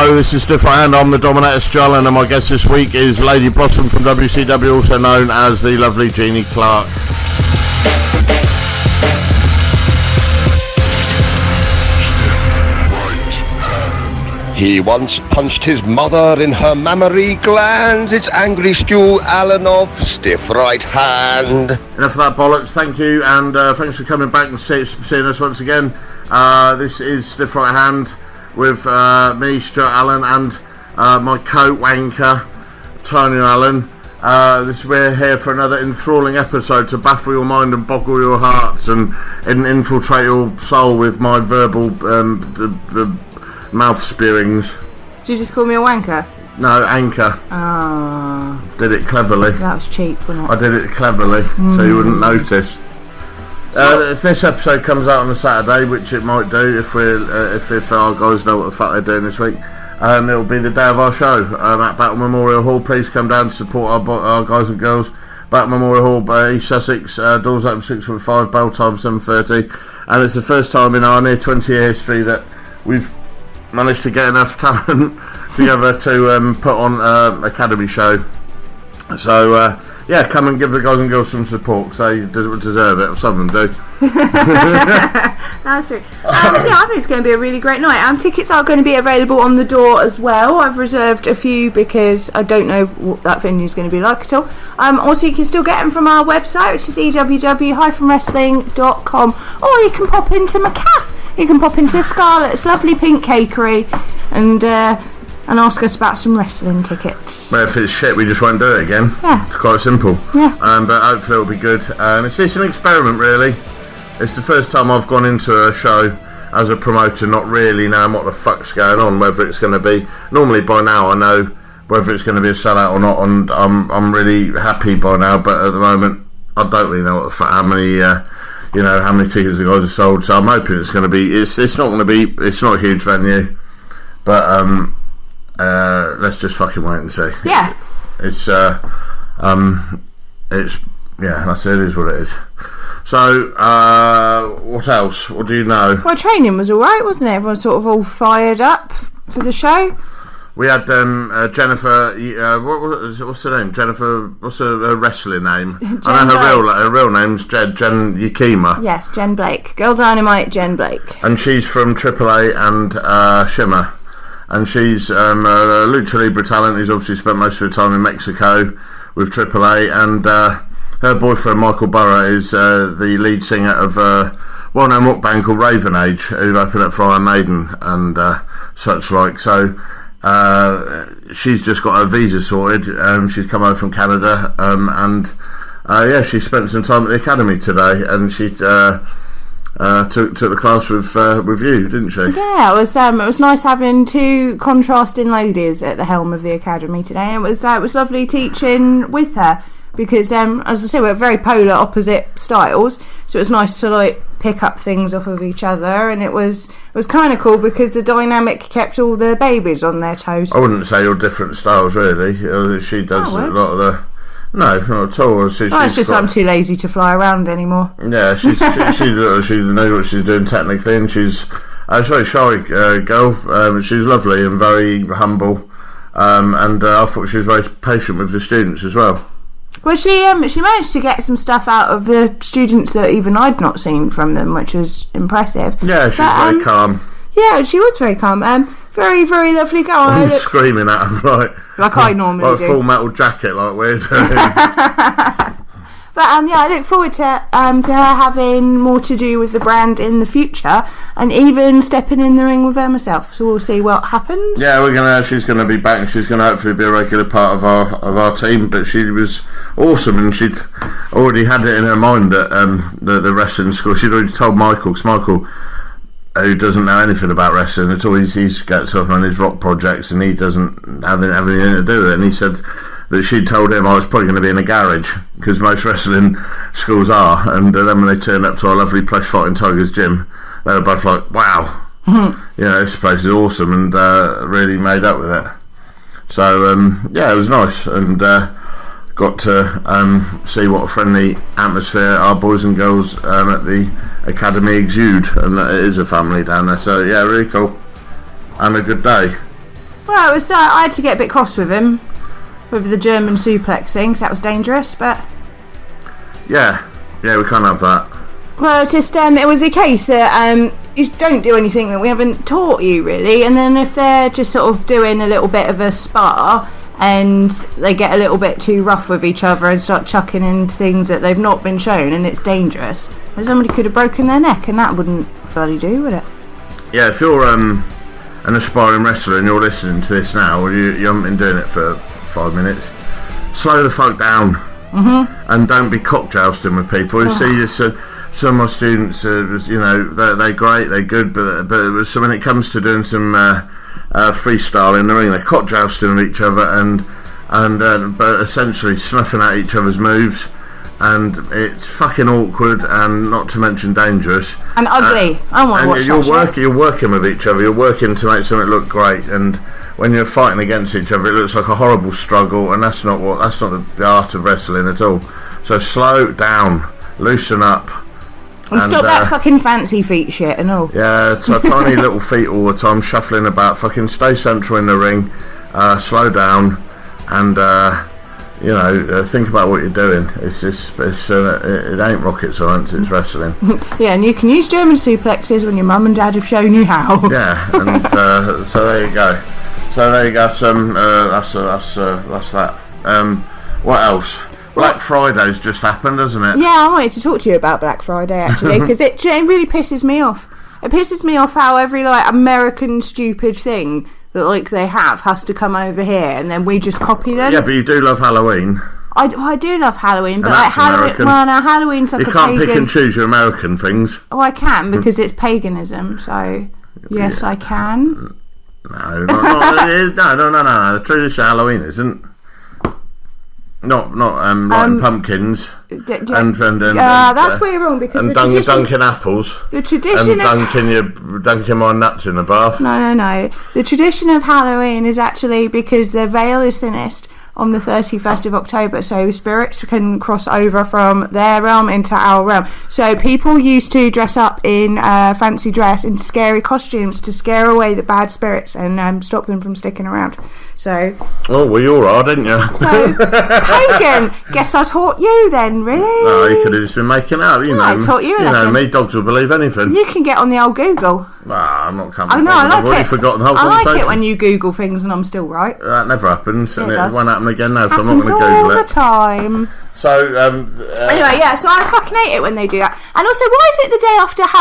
Hello, this is Stiff Right Hand. I'm the Dominator Strull, and my guest this week is Lady Blossom from WCW, also known as the lovely Jeanie Clarke. He once punched his mother in her mammary glands. It's angry Stu Allen of Stiff Right Hand. Enough of that bollocks, thank you, and thanks for coming back and seeing us once again. This is Stiff Right Hand with me, Stuart Allen, and my co-wanker, Tony Allen. We're here for another enthralling episode to baffle your mind and boggle your hearts and infiltrate your soul with my verbal mouth spewings. Did you just call me a wanker? No, anchor. Did it cleverly. That was cheap, wasn't it? I did it cleverly, so you wouldn't notice. If this episode comes out on a Saturday, which it might do if our guys know what the fuck they're doing this week, it'll be the day of our show at Battle Memorial Hall. Please come down to support our guys and girls. Battle Memorial Hall, East Sussex. Doors open 6:45, bell time 7:30, and it's the first time in our near 20-year history that we've managed to get enough talent together to put on an academy show. So come and give the guys and girls some support, because they deserve it. Some of them do. That's true. I think it's going to be a really great night. Tickets are going to be available on the door as well. I've reserved a few because I don't know what that venue is going to be like at all. Also, you can still get them from our website, which is eww-wrestling.com, or you can pop into McCaff. You can pop into Scarlett's lovely pink cakery and ask us about some wrestling tickets. Well, if it's shit, we just won't do it again. Yeah. It's quite simple. Yeah. But hopefully it'll be good. It's just an experiment, really. It's the first time I've gone into a show as a promoter not really knowing what the fuck's going on, whether it's going to be... Normally by now I know whether it's going to be a sellout or not, and I'm really happy by now, but at the moment I don't really know what the fuck, how many tickets the guys have sold, so I'm hoping it's going to be... It's not a huge venue, but let's just fucking wait and see. Yeah. It is what it is. So, what else? What do you know? Well, training was alright, wasn't it? Everyone sort of all fired up for the show. We had Jennifer. What's her name? Jennifer. What's her wrestling name? I know her real name's Jen Yakima. Yes, Jen Blake. Girl Dynamite, Jen Blake. And she's from AAA and Shimmer. And she's a Lucha Libre talent who's obviously spent most of her time in Mexico with AAA, and her boyfriend Michael Burrow is the lead singer of a well-known rock band called Raven Age, who opened up for Iron Maiden and such like. So she's just got her visa sorted. She's come over from Canada, and she spent some time at the academy today, and she took the class with you, didn't she? Yeah, it was nice having two contrasting ladies at the helm of the academy today, and it was lovely teaching with her, because as I say, we're very polar opposite styles, so it was nice to pick up things off of each other, and it was kind of cool because the dynamic kept all the babies on their toes. I wouldn't say you're different styles, really. She does a lot of the... No, not at all. It's just I'm too lazy to fly around anymore. Yeah, she knows what she's doing technically, and she's a very shy girl. She's lovely and very humble, and I thought she was very patient with the students as well. Well, she managed to get some stuff out of the students that even I'd not seen from them, which was impressive. Yeah, she was very calm. Yeah, she was very calm. Very, very lovely girl. I'm screaming at her, like I normally do. Full Metal Jacket, like we're doing. But I look forward to her having more to do with the brand in the future, and even stepping in the ring with her myself. So we'll see what happens. Yeah, she's gonna be back, and she's gonna hopefully be a regular part of our team. But she was awesome, and she'd already had it in her mind that the wrestling school. She'd already told Michael, because Michael, who doesn't know anything about wrestling at all, he's gets off on his rock projects, and he doesn't have anything to do with it. And he said that she told him I was probably going to be in a garage, because most wrestling schools are. And then when they turned up to our lovely Plush Fighting Tigers gym, they were both like, wow, this place is awesome, and really made up with it. So it was nice, and got to see what a friendly atmosphere our boys and girls at the academy exude, and that it is a family down there. So really cool, and a good day. Well, it was, I had to get a bit cross with him with the German suplex thing, because that was dangerous, but... Yeah, we can't have that. Well, just, it was a case that you don't do anything that we haven't taught you, really, and then if they're just sort of doing a little bit of a spar and they get a little bit too rough with each other and start chucking in things that they've not been shown and it's dangerous, well, somebody could have broken their neck, and that wouldn't bloody do, would it? Yeah, if you're an aspiring wrestler and you're listening to this now, or you haven't been doing it for 5 minutes, slow the fuck down. And don't be cock jousting with people. You see this, some of my students, they're great, they're good, but when it comes to doing some freestyle in the ring, they're cock jousting with each other but essentially snuffing at each other's moves, and it's fucking awkward and not to mention dangerous and ugly. I want to watch that shit. You're working with each other. You're working to make something look great, and when you're fighting against each other, it looks like a horrible struggle, and that's not the art of wrestling at all. So slow down, loosen up, and stop that fucking fancy feet shit and all. Yeah, tiny little feet all the time, shuffling about. Fucking stay central in the ring, slow down, and think about what you're doing. It ain't rocket science, it's wrestling. Yeah, and you can use German suplexes when your mum and dad have shown you how. Yeah, and so there you go. That's that. What else? Black Friday's just happened, hasn't it? Yeah, I wanted to talk to you about Black Friday actually, because it really pisses me off. It pisses me off how every American stupid thing that they have has to come over here, and then we just copy them. Yeah, but you do love Halloween. I do love Halloween, but Halloween. Well, no, Halloween's like you can't pick and choose your American things. Oh, I can, because it's paganism. So yes, I can. No. The tradition of Halloween isn't. Not lighting pumpkins and that's where you're wrong, because and dunking apples. The tradition and dunking my nuts in the bath. No. The tradition of Halloween is actually because the veil is thinnest on the 31st of October, so spirits can cross over from their realm into our realm. So people used to dress up in fancy dress in scary costumes to scare away the bad spirits and stop them from sticking around. So. Oh, well, you are, didn't you? So, pagan. Guess I taught you then, really? No, you could have just been making up. I taught you. You know me, dogs will believe anything. You can get on the old Google. Nah, I'm not coming. I know, I like I've already forgotten the whole I conversation. like it when you Google things and I'm still right. That never happens, and it won't happen again now, so Happens I'm not going to Google all the time. So, anyway, yeah, so I fucking hate it when they do that. And also, why is it the day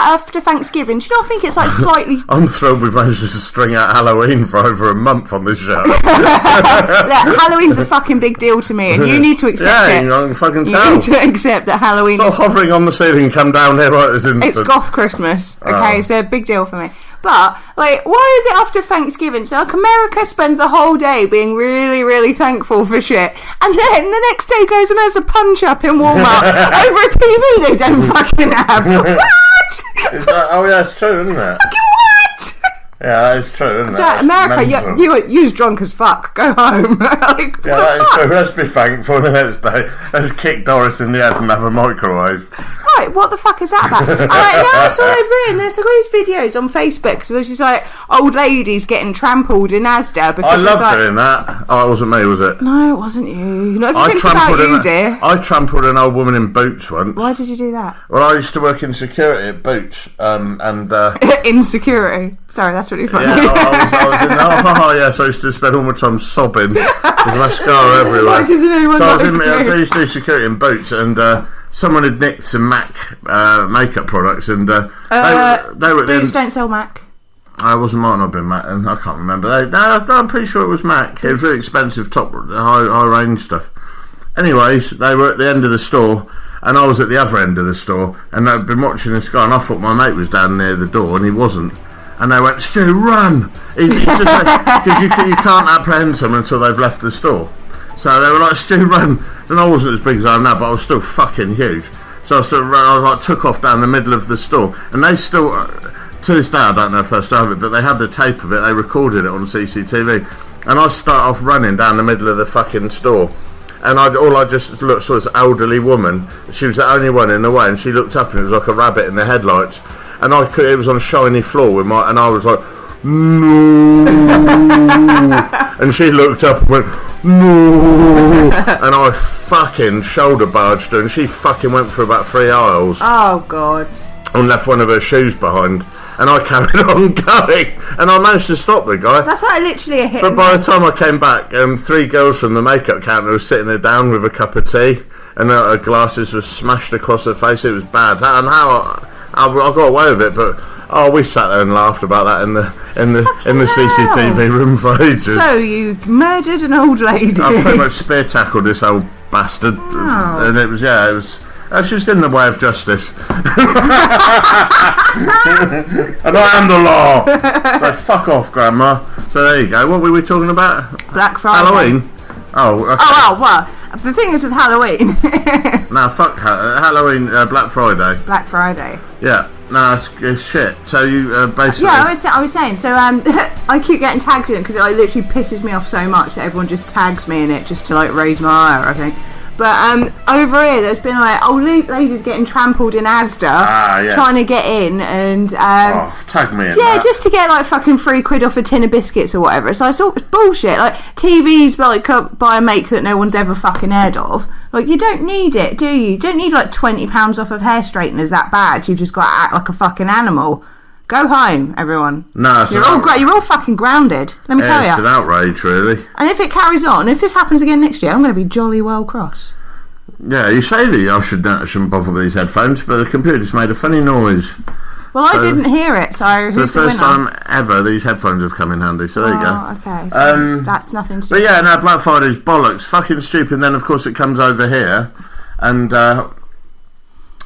after Thanksgiving? Do you not think it's slightly... I'm thrilled we've managed to string out Halloween for over a month on this show. Look, Halloween's a fucking big deal to me, and you need to accept it. Yeah, you can fucking tell. You need to accept that Halloween is... Stop hovering on the ceiling, come down here right this instant. It's goth Christmas, okay? So, big deal for me. But, why is it after Thanksgiving? So, America spends a whole day being really, really thankful for shit. And then the next day goes and has a punch-up in Walmart over a TV they don't fucking have. What? Oh, yeah, it's true, isn't it? Fucking what? Yeah, that is true, isn't it? Yeah, America, you's drunk as fuck. Go home. That is true. Let's be thankful the next day. Let's kick Doris in the head and have a microwave. Right, what the fuck is that about? Now it's all over here. There's all these videos on Facebook. So there's just old ladies getting trampled in Asda. Because I love doing that. Oh, it wasn't me, was it? No, it wasn't you. Not everything's about you, dear. I trampled an old woman in Boots once. Why did you do that? Well, I used to work in security at Boots, in security. Sorry, that's really funny. Yeah, I was in so I used to spend all my time sobbing. There's mascara everywhere. Why doesn't anyone I used to do security in Boots, and someone had nicked some MAC makeup products, and they were at the Boots don't sell MAC. I wasn't, might not have been MAC, and I can't remember. I'm pretty sure it was MAC. It was really expensive, top high range stuff. Anyways, they were at the end of the store, and I was at the other end of the store, and I'd been watching this guy, and I thought my mate was down near the door, and he wasn't. And they went, Stu, run! He's just because you can't apprehend someone until they've left the store. So they were like, Stu, run! And I wasn't as big as I am now, but I was still fucking huge. So I took off down the middle of the store, and they still, to this day, I don't know if they still have it, but they had the tape of it. They recorded it on CCTV, and I start off running down the middle of the fucking store. And I just saw this elderly woman. She was the only one in the way, and she looked up, and it was like a rabbit in the headlights. And it was on a shiny floor and I was like, no. And she looked up and went, no. And I fucking shoulder barged her, and she fucking went for about 3 aisles. Oh, God. And left one of her shoes behind. And I carried on going, and I managed to stop the guy. That's like literally a hit. But by the time I came back, 3 girls from the makeup counter were sitting there down with a cup of tea, and her glasses were smashed across her face. It was bad. And how I got away with it, but we sat there and laughed about that in the CCTV room for ages. So you murdered an old lady. I pretty much spear tackled this old bastard, and it was. She was in the way of justice. And I am the law. So fuck off, Grandma. So there you go. What were we talking about? Black Friday. Halloween? Oh, okay. Oh, well, the thing is with Halloween... No, fuck Halloween, Black Friday. Black Friday. Yeah. No, it's shit. So you basically... Yeah, I was saying, so I keep getting tagged in it because it literally pisses me off so much that everyone just tags me in it just to raise my ire, I think. But over here, there's been old ladies getting trampled in Asda, trying to get in, and tag me in that. Just to get fucking £3 off a tin of biscuits or whatever. So it's bullshit. TVs by a make that no one's ever fucking heard of. You don't need it, do you? You don't need £20 off of hair straighteners that bad. You've just got to act like a fucking animal. Go home, everyone. No, you're all fucking grounded. Let me tell you. It's an outrage, really. And if it carries on, if this happens again next year, I'm going to be jolly well cross. Yeah, you say that I shouldn't bother with these headphones, but the computer just made a funny noise. Well, I didn't hear it, so who's the first time ever these headphones have come in handy, so there you go. Okay. That's nothing to do. But yeah, no, Black Friday's bollocks. Fucking stupid. And then, of course, it comes over here, and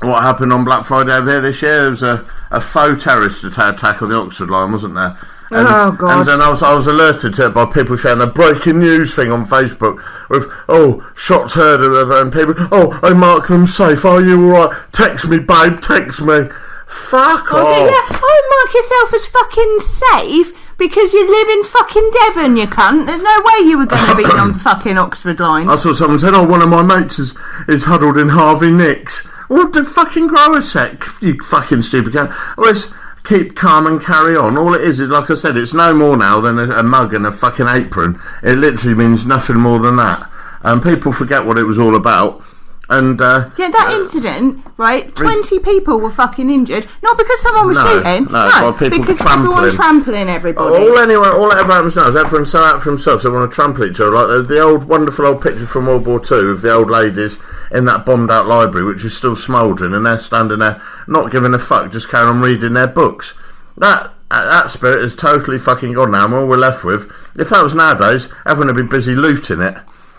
what happened on Black Friday over here this year? There was a faux terrorist attack on the Oxford line, wasn't there? And, oh, God. And then I was alerted to it by people sharing the breaking news thing on Facebook with, shots heard and people, I mark them safe, are you alright? Text me, babe, text me. Fuck off. Mark yourself as fucking safe because you live in fucking Devon, you cunt. There's no way you were going to be on fucking Oxford line. I saw someone said, one of my mates is huddled in Harvey Nicks. Well, fucking grow a sec, you fucking stupid cunt. Let's keep calm and carry on. All it is, like I said, it's no more now than a mug and a fucking apron. It literally means nothing more than that. And people forget what it was all about. And that incident, right? 20 people were fucking injured, not because someone was shooting, because everyone trampling everybody. All that ever happens now is everyone's so out for themselves. They want to trample each other. Like the old wonderful old picture from World War II of the old ladies in that bombed out library, which is still smouldering, and they're standing there not giving a fuck, just carrying on reading their books. That spirit is totally fucking gone now, and all we're left with, if that was nowadays, everyone would be busy looting it.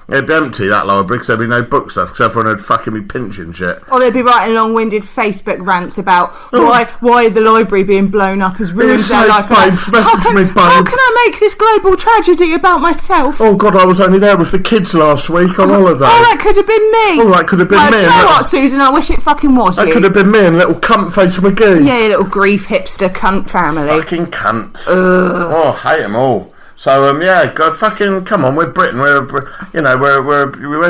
It'd be empty, that library, because there'd be no book stuff, because everyone would fucking be pinching shit. Or they'd be writing long-winded Facebook rants about why the library being blown up has ruined their life. How can I make this global tragedy about myself? Oh, God, I was only there with the kids last week on holiday. Oh, that could have been me. Oh, that could have been me. Do you know what, Susan? I wish it fucking was you. That could have been me and little cunt face McGee. Yeah, little grief hipster cunt family. Fucking cunts. I hate them all. So go fucking come on. We're Britain. Where's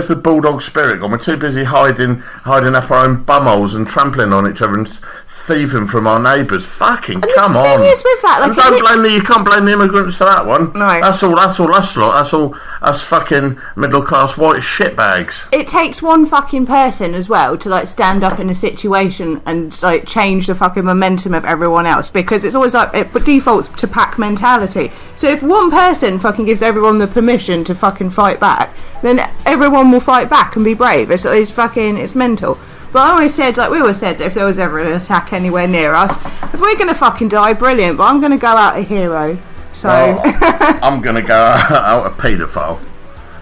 the bulldog spirit gone? We're too busy hiding up our own bumholes and trampling on each other and thieving from our neighbours. Fucking come on. The thing is with that, you can't blame the immigrants for that one. No, that's all us lot. That's all us fucking middle class white shitbags. It takes one fucking person as well to stand up in a situation and change the fucking momentum of everyone else, because it's always it defaults to pack mentality. So if one person fucking gives everyone the permission to fucking fight back, then everyone will fight back and be brave. It's mental. But I always said, we always said, that if there was ever an attack anywhere near us, if we're going to fucking die, brilliant, but I'm going to go out a hero. So I'm going to go out a paedophile.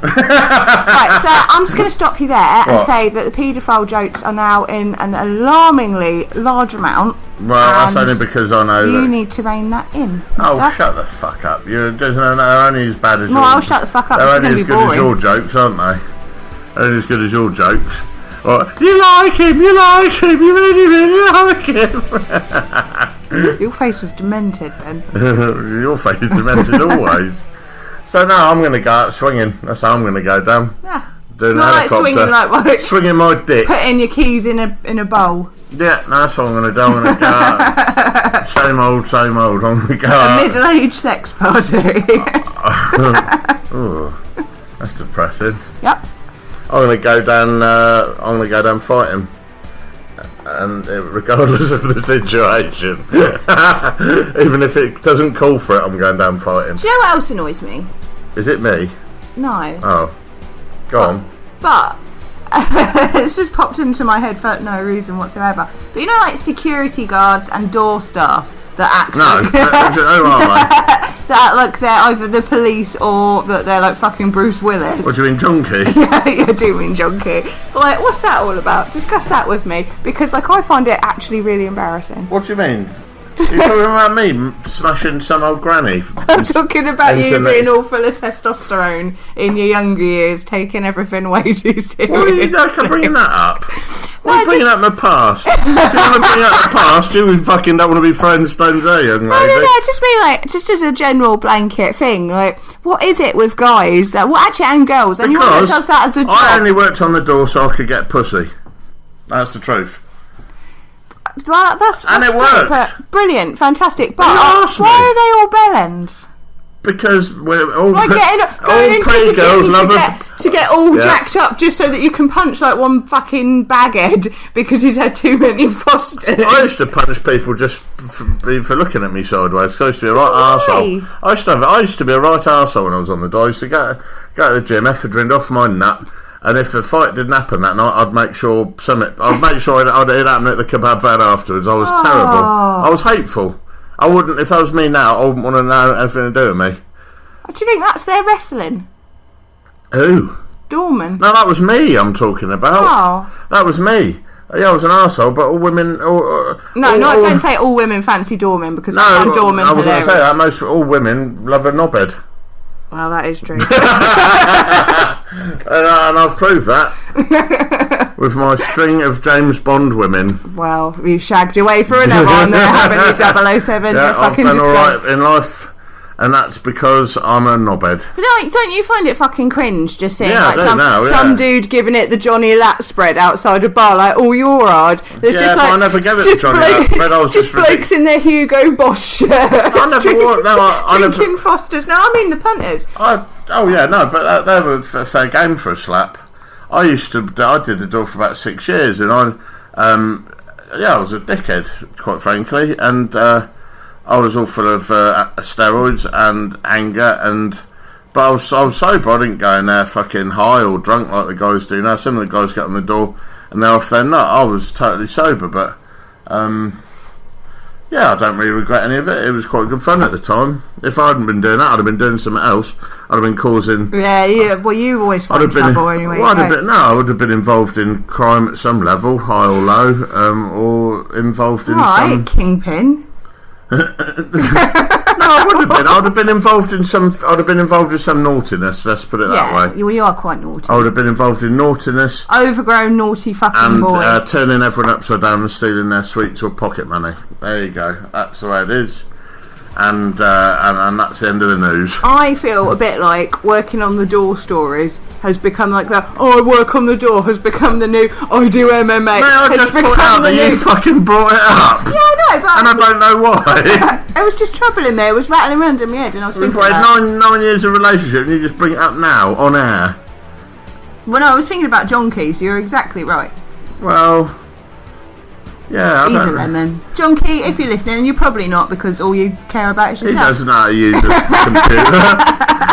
Right, so I'm just going to stop you there and say that the paedophile jokes are now in an alarmingly large amount. Well, that's only because I know you need to rein that in. Oh, shut the fuck up. They're only as bad as yours. Well, I'll shut the fuck up. They're only as good as your jokes, aren't they? They're only as good as your jokes. You like him, you really, really like him. Your face was demented, Ben. Your face is demented always. So now I'm going to go out swinging. That's how I'm going to go down. Yeah. doing a Not like helicopter, swinging my dick, putting your keys in a bowl. Yeah, no, that's what I'm going to do. I'm going to go out. Same old. I'm going to go out. A middle-aged sex party. Ooh, that's depressing. Yep. I'm going to go down fighting. And regardless of the situation, even if it doesn't call for it, I'm going down fighting. Do you know what else annoys me? Is it me? No. Oh, go on. But it's just popped into my head for no reason whatsoever. But you know, like security guards and door staff that act like who are they? that like they're either the police or that they're like fucking Bruce Willis. What do you mean, junkie? Yeah, I do mean junkie. Like, what's that all about? Discuss that with me, because like I find it actually really embarrassing. What do you mean? You're talking about me smashing some old granny? I'm talking about you being all full of testosterone in your younger years, taking everything way too seriously. Well, you don't come bringing that up. Why are you bringing up my past? If you want to bring up the past, you fucking don't want to be throwing stones there, young lady. No, just mean like, just as a general blanket thing, like, what is it with guys that, well, actually, and girls, and anyone that does that as a job? I only worked on the door so I could get pussy. That's the truth. Well, that's and it worked. Brilliant, fantastic. But why are they all bellends? Because we're all like going into the gym to get all jacked up just so that you can punch like one fucking baghead because he's had too many Fosters. I used to punch people just for looking at me sideways, because I used to be a right arsehole. I used to be a right arsehole when I was on the door. I used to go to the gym, ephedrined off my nut. And if a fight didn't happen that night, I'd make sure it happened at the kebab van afterwards. I was terrible. I was hateful. I wouldn't, if that was me now, I wouldn't want to know anything to do with me. Do you think that's their wrestling? Who? Doorman. No, that was me I'm talking about. Oh. That was me. Yeah, I was an arsehole, but all women... don't say all women fancy doormen, because I find doormen I was going to say that. All women love a knobhead. Well, that is true. and I've proved that with my string of James Bond women. Well, you shagged your way through another one there, haven't you, 007? Yeah, I've done alright in life, and that's because I'm a knobhead. But don't you find it fucking cringe just seeing some dude giving it the Johnny Lat spread outside a bar, like, oh, you're hard. There's just like, I never gave it the Johnny Lat spread. I was just blokes in their Hugo Boss shirt. I never drinking Fosters. No, I mean the punters. But they were a fair game for a slap. I did the door for about 6 years, and I was a dickhead, quite frankly, and I was all full of steroids and anger, but I was sober. I didn't go in there fucking high or drunk like the guys do now. Some of the guys get on the door and they're off their nut. I was totally sober, but I don't really regret any of it. It was quite good fun at the time. If I hadn't been doing that, I'd have been doing something else. I'd have been causing... Yeah, well, you always find trouble anyway. I would have been involved in crime at some level, high or low, or involved in some... Kingpin. No, I would have been. I'd have been involved in some naughtiness. Let's put it that way. Well, you are quite naughty. I would have been involved in naughtiness, overgrown naughty fucking boy, and turning everyone upside down and stealing their sweets or pocket money. There you go. That's the way it is. And that's the end of the news. I feel a bit like working on the door stories has become like that. I work on the door has become the new I do MMA. Mate, I just point out that you fucking brought it up. Yeah, I know, but I don't know why. It was just troubling me. It was rattling around in my head, and I was thinking. We've had 9 years of relationship, and you just bring it up now on air. Well, no, I was thinking about John Key. So you're exactly right. Well. Yeah, easy then. John Key, if you're listening, and you're probably not, because all you care about is yourself. He doesn't know how to use a computer.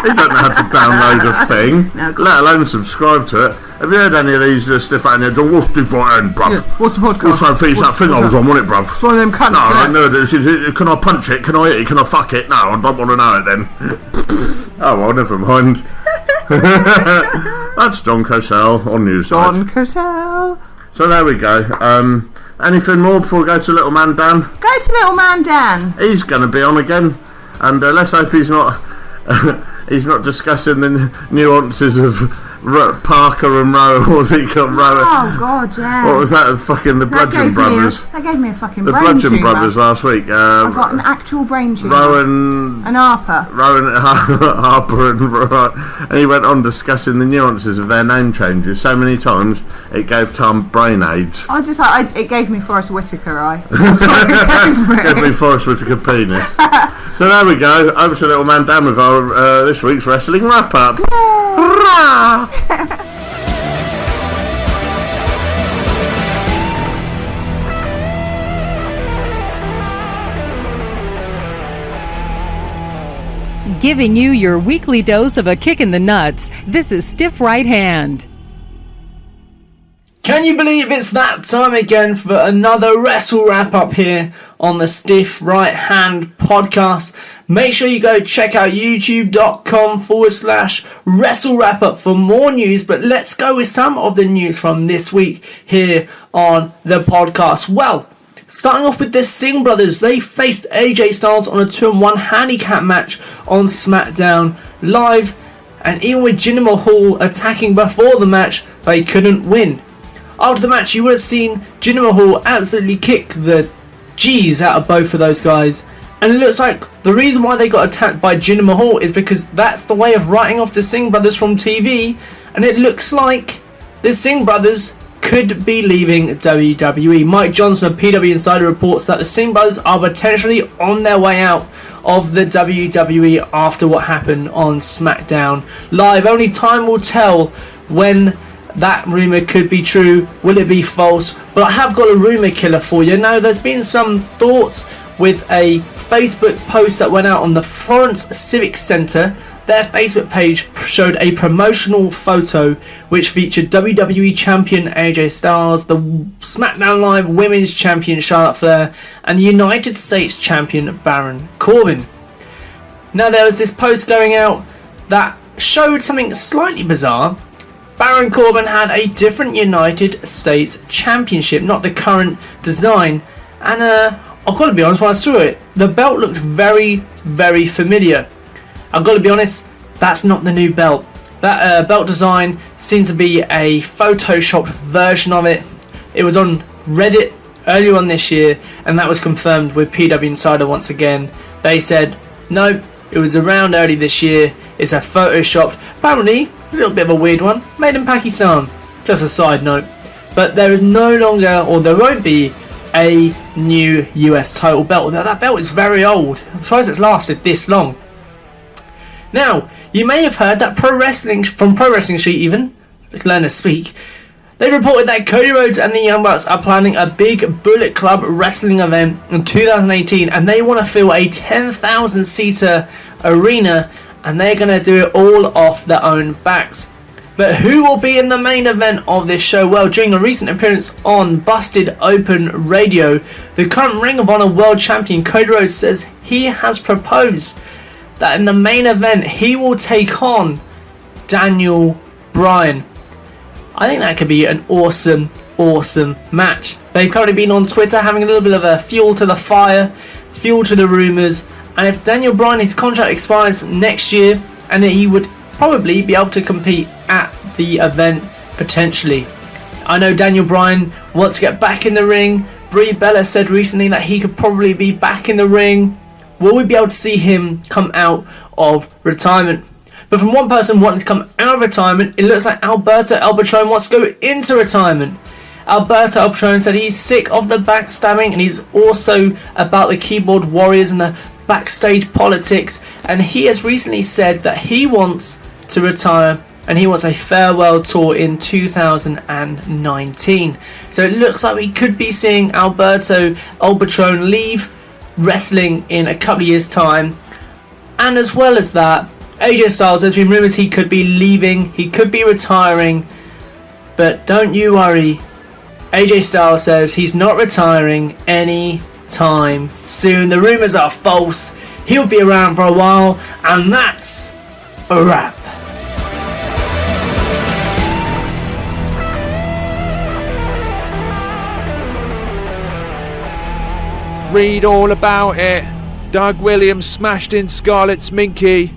He doesn't know how to download a thing, let alone subscribe to it. Have you heard any of these stiff out in there? What's stiff right end, bruv? Yeah, what's the podcast? What's that thing I was on, wasn't it, bruv? It's one of them cunts. No, I know. Can I punch it? Can I hit it? Can I fuck it? No, I don't want to know it then. Oh, well, never mind. That's John Cosell on Newsnight. John Cosell. So there we go. Anything more before we go to Little Man Dan? Go to Little Man Dan. He's going to be on again, and let's hope he's not discussing the nuances of Parker and Rowan, what was he called? Rowan. Oh God, yeah. What was that? Fucking the Bludgeon Brothers. That gave me a fucking the brain Bludgeon tumour. Brothers last week. I got an actual brain tumour. Rowan and Harper. Harper and Rowan. And he went on discussing the nuances of their name changes so many times it gave Tom brain aids. It gave me Forrest Whitaker, That's what it gave me Forrest Whitaker penis. So there we go. Over to little man Dan with our this week's wrestling wrap up. Giving you your weekly dose of a kick in the nuts, this is Stiff Right Hand. Can you believe it's that time again for another Wrestle Wrap Up here on the Stiff Right Hand podcast? Make sure you go check out youtube.com/Wrestle Wrap Up for more news, but let's go with some of the news from this week here on the podcast. Well, starting off with the Singh brothers, they faced AJ Styles on a 2-on-1 handicap match on SmackDown Live, and even with Jinder Mahal attacking before the match, they couldn't win. After the match, you would have seen Jinder Mahal absolutely kick the G's out of both of those guys, and it looks like the reason why they got attacked by Jinder Mahal is because that's the way of writing off the Singh brothers from TV, and it looks like the Singh brothers could be leaving WWE. Mike Johnson of PW Insider reports that the Singh brothers are potentially on their way out of the WWE after what happened on SmackDown Live. Only time will tell when that rumour could be true. Will it be false? But I have got a rumour killer for you. Now, there's been some thoughts with a Facebook post that went out on the Florence Civic Centre. Their Facebook page showed a promotional photo which featured WWE Champion AJ Styles, the SmackDown Live Women's Champion Charlotte Flair, and the United States Champion Baron Corbin. Now, there was this post going out that showed something slightly bizarre. Baron Corbin had a different United States Championship, not the current design, and I've got to be honest, when I saw it, the belt looked very, very familiar. I've got to be honest, that's not the new belt. That belt design seems to be a photoshopped version of it. It was on Reddit earlier on this year, and that was confirmed with PW Insider once again. They said, no, it was around early this year, it's a photoshopped, apparently a little bit of a weird one, made in Pakistan, just a side note. But there is no longer, or there won't be, a new US title belt. That belt is very old. I'm surprised it's lasted this long. Now, you may have heard that Pro Wrestling Sheet even, learn to speak, they reported that Cody Rhodes and the Young Bucks are planning a big Bullet Club wrestling event in 2018, and they want to fill a 10,000-seater arena, and they're going to do it all off their own backs. But who will be in the main event of this show? Well, during a recent appearance on Busted Open Radio, the current Ring of Honor World Champion Cody Rhodes says he has proposed that in the main event he will take on Daniel Bryan. I think that could be an awesome match. They've currently been on Twitter having a little bit of a fuel to the fire, fuel to the rumours, and if Daniel Bryan, his contract expires next year, and he would probably be able to compete at the event potentially. I know Daniel Bryan wants to get back in the ring. Brie Bella said recently that he could probably be back in the ring. Will we be able to see him come out of retirement? But from one person wanting to come out of retirement, it looks like Alberto El Patron wants to go into retirement. Alberto El Patron said he's sick of the backstabbing, and he's also about the keyboard warriors and the backstage politics, and he has recently said that he wants to retire and he wants a farewell tour in 2019. So it looks like we could be seeing Alberto El Patron leave wrestling in a couple of years' time. And as well as that, AJ Styles, there's been rumours he could be leaving, he could be retiring, but don't you worry, AJ Styles says he's not retiring any time soon. The rumours are false. He'll be around for a while, and that's a wrap. Read all about it. Doug Williams smashed in Scarlett's Minky.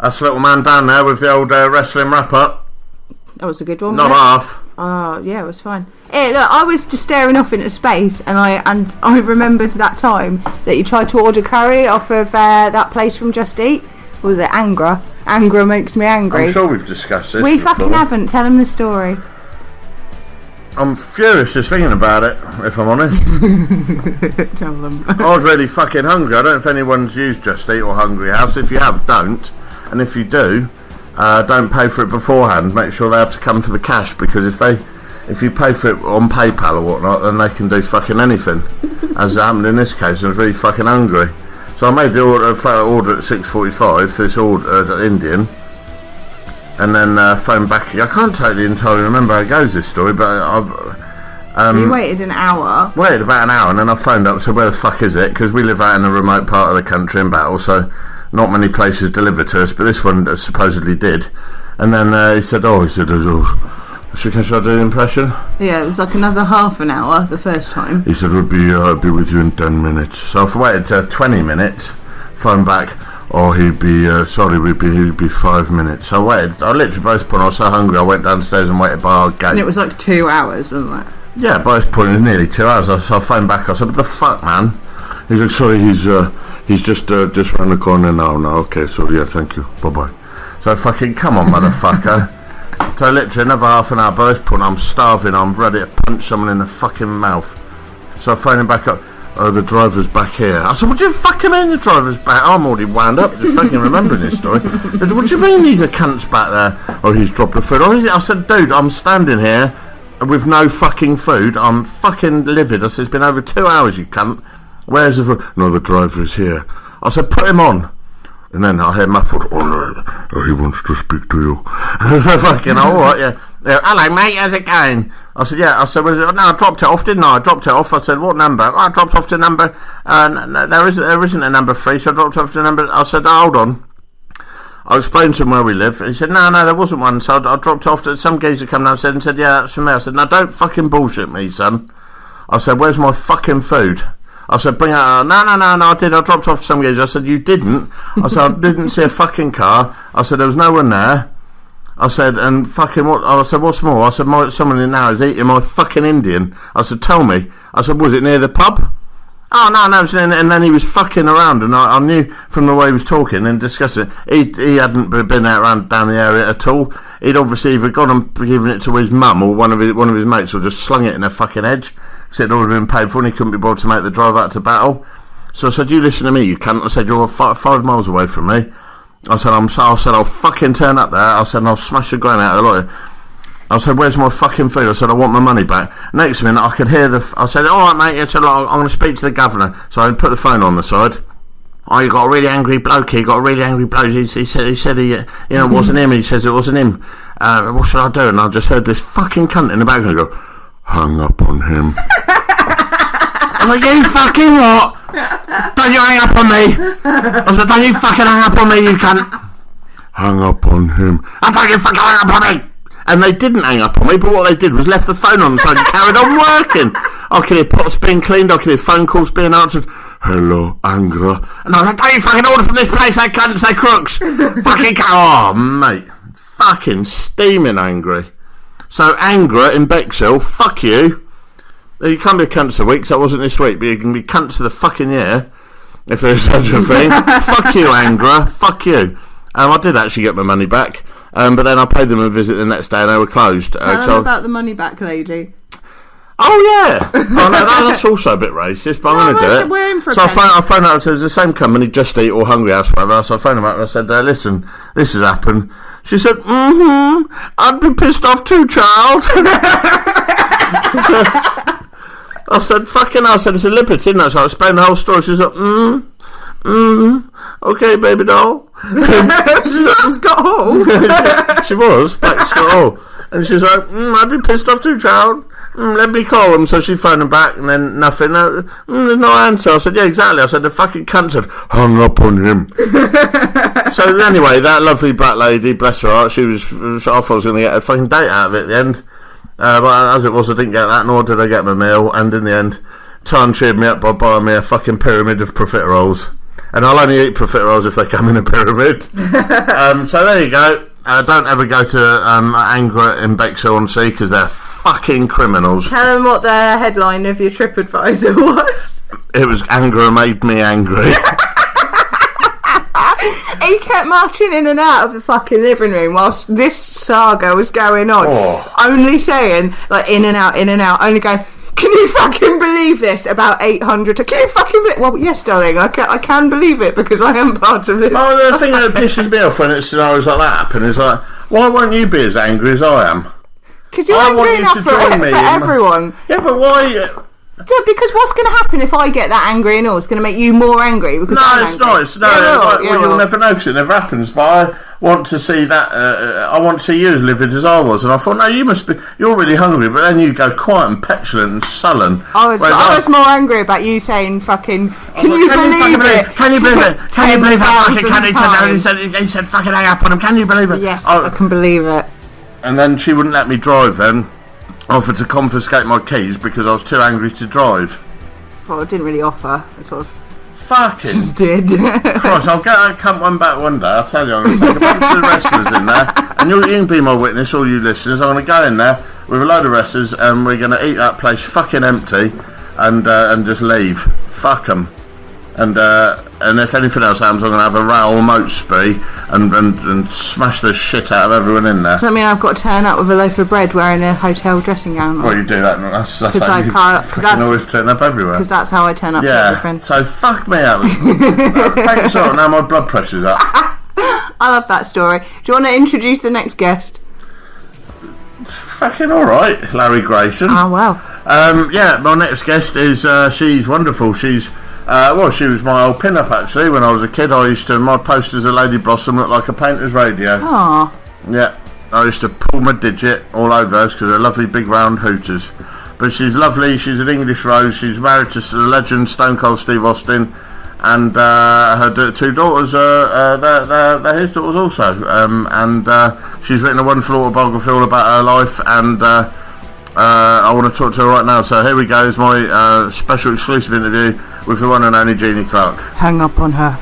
That's the little man down there with the old wrestling wrap-up. That was a good one. Not half. Oh, yeah, it was fine. Yeah, look, I was just staring off into space, and I remembered that time that you tried to order curry off of that place from Just Eat. What was it? Angra. Angra makes me angry. I'm sure we've discussed this We before. fucking haven't. Tell him the story. I'm furious just thinking about it, if I'm honest. Tell them. I was really fucking hungry. I don't know if anyone's used Just Eat or Hungry House. If you have, don't. And if you do, don't pay for it beforehand. Make sure they have to come for the cash, because if you pay for it on PayPal or whatnot, then they can do fucking anything. As happened in this case, I was really fucking hungry. So I made the order at 6:45 for this order, Indian. And then phoned back. I can't totally entirely remember how it goes, this story, but You waited an hour. Waited about an hour, and then I phoned up and said, where the fuck is it? Because we live out in a remote part of the country in Battle, so not many places deliver to us, but this one supposedly did. And then he said, should I do the impression? Yeah, it was like another half an hour the first time. He said, I'll be with you in 10 minutes. So I waited 20 minutes, phoned back, he'd be 5 minutes. So I waited. I literally, by this point, I was so hungry, I went downstairs and waited by our gate. And it was like 2 hours, wasn't it? Yeah, by this point, it was nearly 2 hours. So I phoned back, I said, what the fuck, man? He's like, sorry, he's just round the corner now. Okay, so yeah, thank you. Bye-bye. So fucking, come on, motherfucker. So literally another half an hour. By this point, I'm starving. I'm ready to punch someone in the fucking mouth. So I phoned him back up. The driver's back here. I said, what do you fucking mean the driver's back? I'm already wound up just fucking remembering this story. Said, what do you mean he's a cunt's back there? He's dropped the food. I said, dude, I'm standing here with no fucking food. I'm fucking livid. I said, it's been over 2 hours, you cunt. Where's the food? No, the driver's here. I said, put him on. And then I heard muffled, he wants to speak to you. Fucking, alright, yeah. Hello, mate, how's it going? I said, yeah. I said, no, I dropped it off, didn't I? I dropped it off. I said, what number? I dropped off the number. No, there isn't a number 3, so I dropped off the number. I said, hold on. I explained to him where we live. He said, no, there wasn't one. So I dropped off. Some geezer come down and said, yeah, that's for me. I said, no, don't fucking bullshit me, son. I said, where's my fucking food? I said, bring it out. No, I did. I dropped off some geezer. I said, you didn't. I said, I didn't see a fucking car. I said, there was no one there. I said, and fucking what? I said, what's more? I said, someone in now is eating my fucking Indian. I said, tell me. I said, was it near the pub? Oh, no, and then he was fucking around, and I knew from the way he was talking and discussing it, he hadn't been out down the area at all. He'd obviously either gone and given it to his mum or one of his mates, or just slung it in their fucking edge. Said it would have been paid for, and he couldn't be bothered to make the drive out to Battle. So I said, you listen to me, you cunt. I said, you're 5 miles away from me. I said, I'll fucking turn up there. I said, and I'll smash the ground out of the lorry. I said, where's my fucking food? I said, I want my money back. Next minute, I could hear I said, alright, mate. I said, I'm going to speak to the governor. So I put the phone on the side. You got a really angry bloke here. He said he wasn't him. He says it wasn't him. What should I do? And I just heard this fucking cunt in the background go, hung up on him. I'm like, you fucking what? Don't you hang up on me? I said, don't you fucking hang up on me, you cunt. Hung up on him. I don't you fucking hang up on me. And they didn't hang up on me, but what they did was left the phone on the side and carried on working. I could hear pots being cleaned, I could hear phone calls being answered. Hello, Angra. And I was like, don't you fucking order from this place, they cunts, they crooks. Fucking oh, mate. Fucking steaming angry. So, Angra in Bexhill, fuck you. You can't be cunts a week, so that wasn't this week, but you can be cunts of the fucking year, if there's such a thing. Fuck you, Angra. Fuck you. I did actually get my money back. But then I paid them a visit the next day and they were closed. Tell them about the money back lady. Oh, yeah. Oh, no, that's also a bit racist, but I'm going to do it. We're in for so I phoned out, so it's the same company, Just Eat or Hungry House, whatever. So I phoned them out and I said, listen, this has happened. She said, I'd be pissed off too, child. I said, fucking hell. I said, it's a liberty, isn't it? So I explained the whole story. She said, okay, baby doll. She's got all. She was, back to Scott Hall. And she's like, I'd be pissed off too, child. Let me call them. So she phoned them back and then nothing. There's no answer. I said, yeah, exactly. I said, the fucking cunt had hung up on him. So anyway, that lovely black lady, bless her heart, I thought I was going to get a fucking date out of it at the end. But as it was, I didn't get that, nor did I get my meal. And in the end, Tarn cheered me up by buying me a fucking pyramid of profiteroles. and I'll only eat profiteroles if they come in a pyramid. So there you go. Don't ever go to Angra in Bexhill-on-Sea because they're fucking criminals. Tell them what the headline of your TripAdvisor was. It was Angra made me angry. He kept marching in and out of the fucking living room whilst this saga was going on. Only saying, like, in and out, only going, can you fucking believe this? About 800. Can you fucking believe? Well, yes, darling, I can believe it because I am part of this. Oh, the thing that pisses me off when it's scenarios like that happen is like, why won't you be as angry as I am? Because you're angry enough for everyone. Yeah, but why? Yeah, because what's going to happen if I get that angry and all? It's going to make you more angry because I'm angry. You'll never know because it never happens. But I want to see that. I want to see you as livid as I was, and I thought, no, you're really hungry. But then you go quiet and petulant and sullen. I was more angry about you saying fucking. Can you believe it? Can you believe it? Can you believe it? He said fucking hang up on him. Can you believe it? Yes, I can believe it. And then she wouldn't let me drive then. Offered to confiscate my keys because I was too angry to drive. Well, I didn't really offer. I sort of fucking just did. Christ, I'll get that cunt one back one day. I'll tell you, I'm going to take a bunch of the wrestlers in there, and you can be my witness, all you listeners. I'm going to go in there with a load of wrestlers, and we're going to eat that place fucking empty, and just leave. Fuck them. And if anything else happens, I'm going to have a row or moat spree and smash the shit out of everyone in there. Does that mean I've got to turn up with a loaf of bread wearing a hotel dressing gown on? Well, you do that. That's how you always turn up everywhere. Because that's how I turn up to friends. So fuck me up. Thanks, now my blood pressure's up. I love that story. Do you want to introduce the next guest? Fucking alright, Larry Grayson. Oh, wow. Yeah, my next guest is, she's wonderful. She's she was my old pin-up actually. When I was a kid, my posters of Lady Blossom looked like a painter's radio. Aww. Yeah, I used to pull my digit all over hers because they're lovely big round hooters. But she's lovely. She's an English rose. She's married to the legend Stone Cold Steve Austin, and her two daughters they're his daughters also. And she's written a wonderful autobiography all about her life, and I want to talk to her right now. So here we go. Is my special exclusive interview with the one and only Jeanie Clarke. Hang up on her.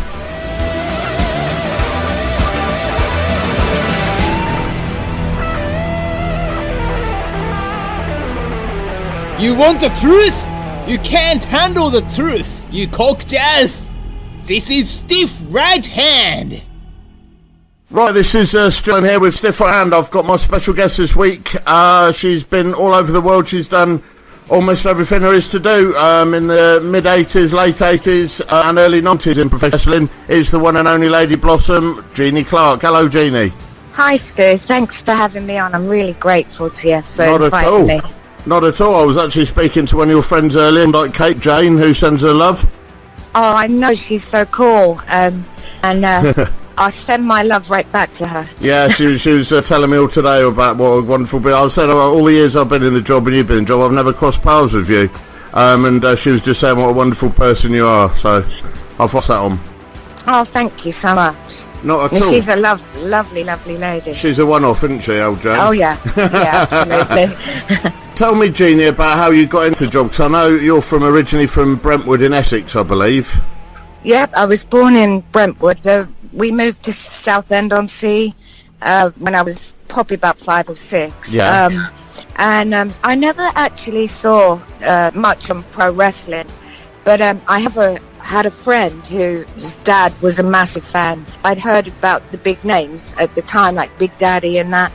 You want the truth? You can't handle the truth, you cock jazz. This is Stiff Right Hand. Right, this is Stu. I'm here with Stiff Right Hand. I've got my special guest this week. She's been all over the world. She's done almost everything there is to do in the mid-80s, late 80s and early 90s in professional wrestling. Is the one and only Lady Blossom, Jeanie Clarke. Hello, Jeanie. Hi, Stu. Thanks for having me on. I'm really grateful to you for inviting me. Not at all. I was actually speaking to one of your friends earlier, like Kate Jane, who sends her love. Oh, I know. She's so cool. I send my love right back to her. Yeah, she was telling me all today about what a wonderful bit. I said all the years I've been in the job and you've been in the job, I've never crossed paths with you. And she was just saying what a wonderful person you are. So I'll pass that on. Oh, thank you so much. Not at all. She's a lovely lady. She's a one-off, isn't she, old Jane? Oh, yeah. Yeah, absolutely. Tell me, Jeanie, about how you got into the job, because I know you're originally from Brentwood in Essex, I believe. Yep, I was born in Brentwood. We moved to Southend-on-Sea when I was probably about 5 or 6. Yeah. I never actually saw much on pro wrestling, but I had a friend whose dad was a massive fan. I'd heard about the big names at the time, like Big Daddy and that.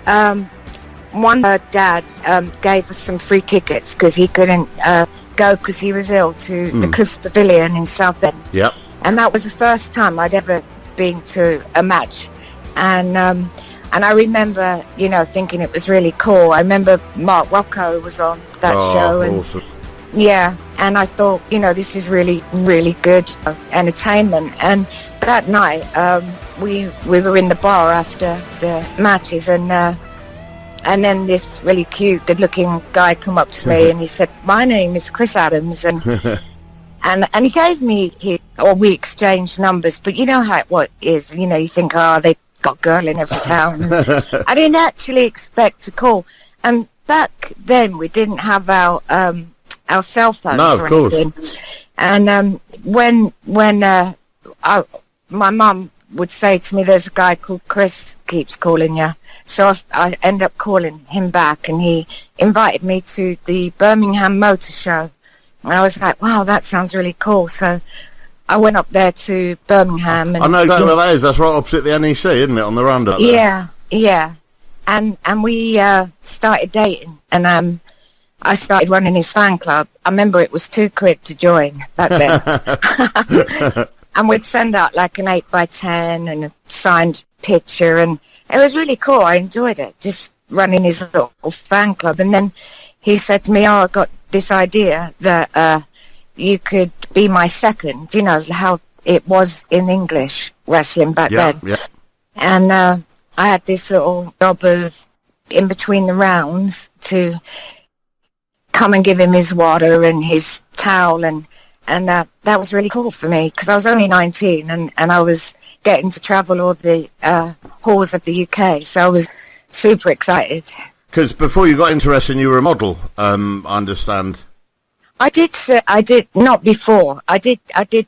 Her dad gave us some free tickets because he couldn't go because he was ill to the Cliffs Pavilion in Southend. Yep. And that was the first time I'd ever been to a match. And I remember, thinking it was really cool. I remember Mark Rocco was on that show. And awesome. Yeah, and I thought, this is really, really good entertainment. And that night, we were in the bar after the matches, and then this really cute, good-looking guy come up to me, and he said, "My name is Chris Adams," and he gave me we exchanged numbers. But you know how it is, you think, they got a girl in every town. I didn't actually expect to call, and back then we didn't have our cell phones or anything. And when my mum would say to me, there's a guy called Chris keeps calling you. So I end up calling him back, and he invited me to the Birmingham Motor Show. And I was like, wow, that sounds really cool. So I went up there to Birmingham. And I know exactly where that is. That's right opposite the NEC, isn't it, on the roundup there? Yeah. And we started dating, and I started running his fan club. I remember it was £2 to join back then. And we'd send out like an 8x10 and a signed picture, and it was really cool. I enjoyed it, just running his little fan club. And then he said to me, I got this idea that you could be my second, you know, how it was in English wrestling back then. Yeah. And I had this little job of, in between the rounds, to come and give him his water and his towel, and that was really cool for me, because I was only 19 and I was getting to travel all the halls of the UK, so I was super excited. Because before you got into wrestling, you were a model, I understand. I did not before. I did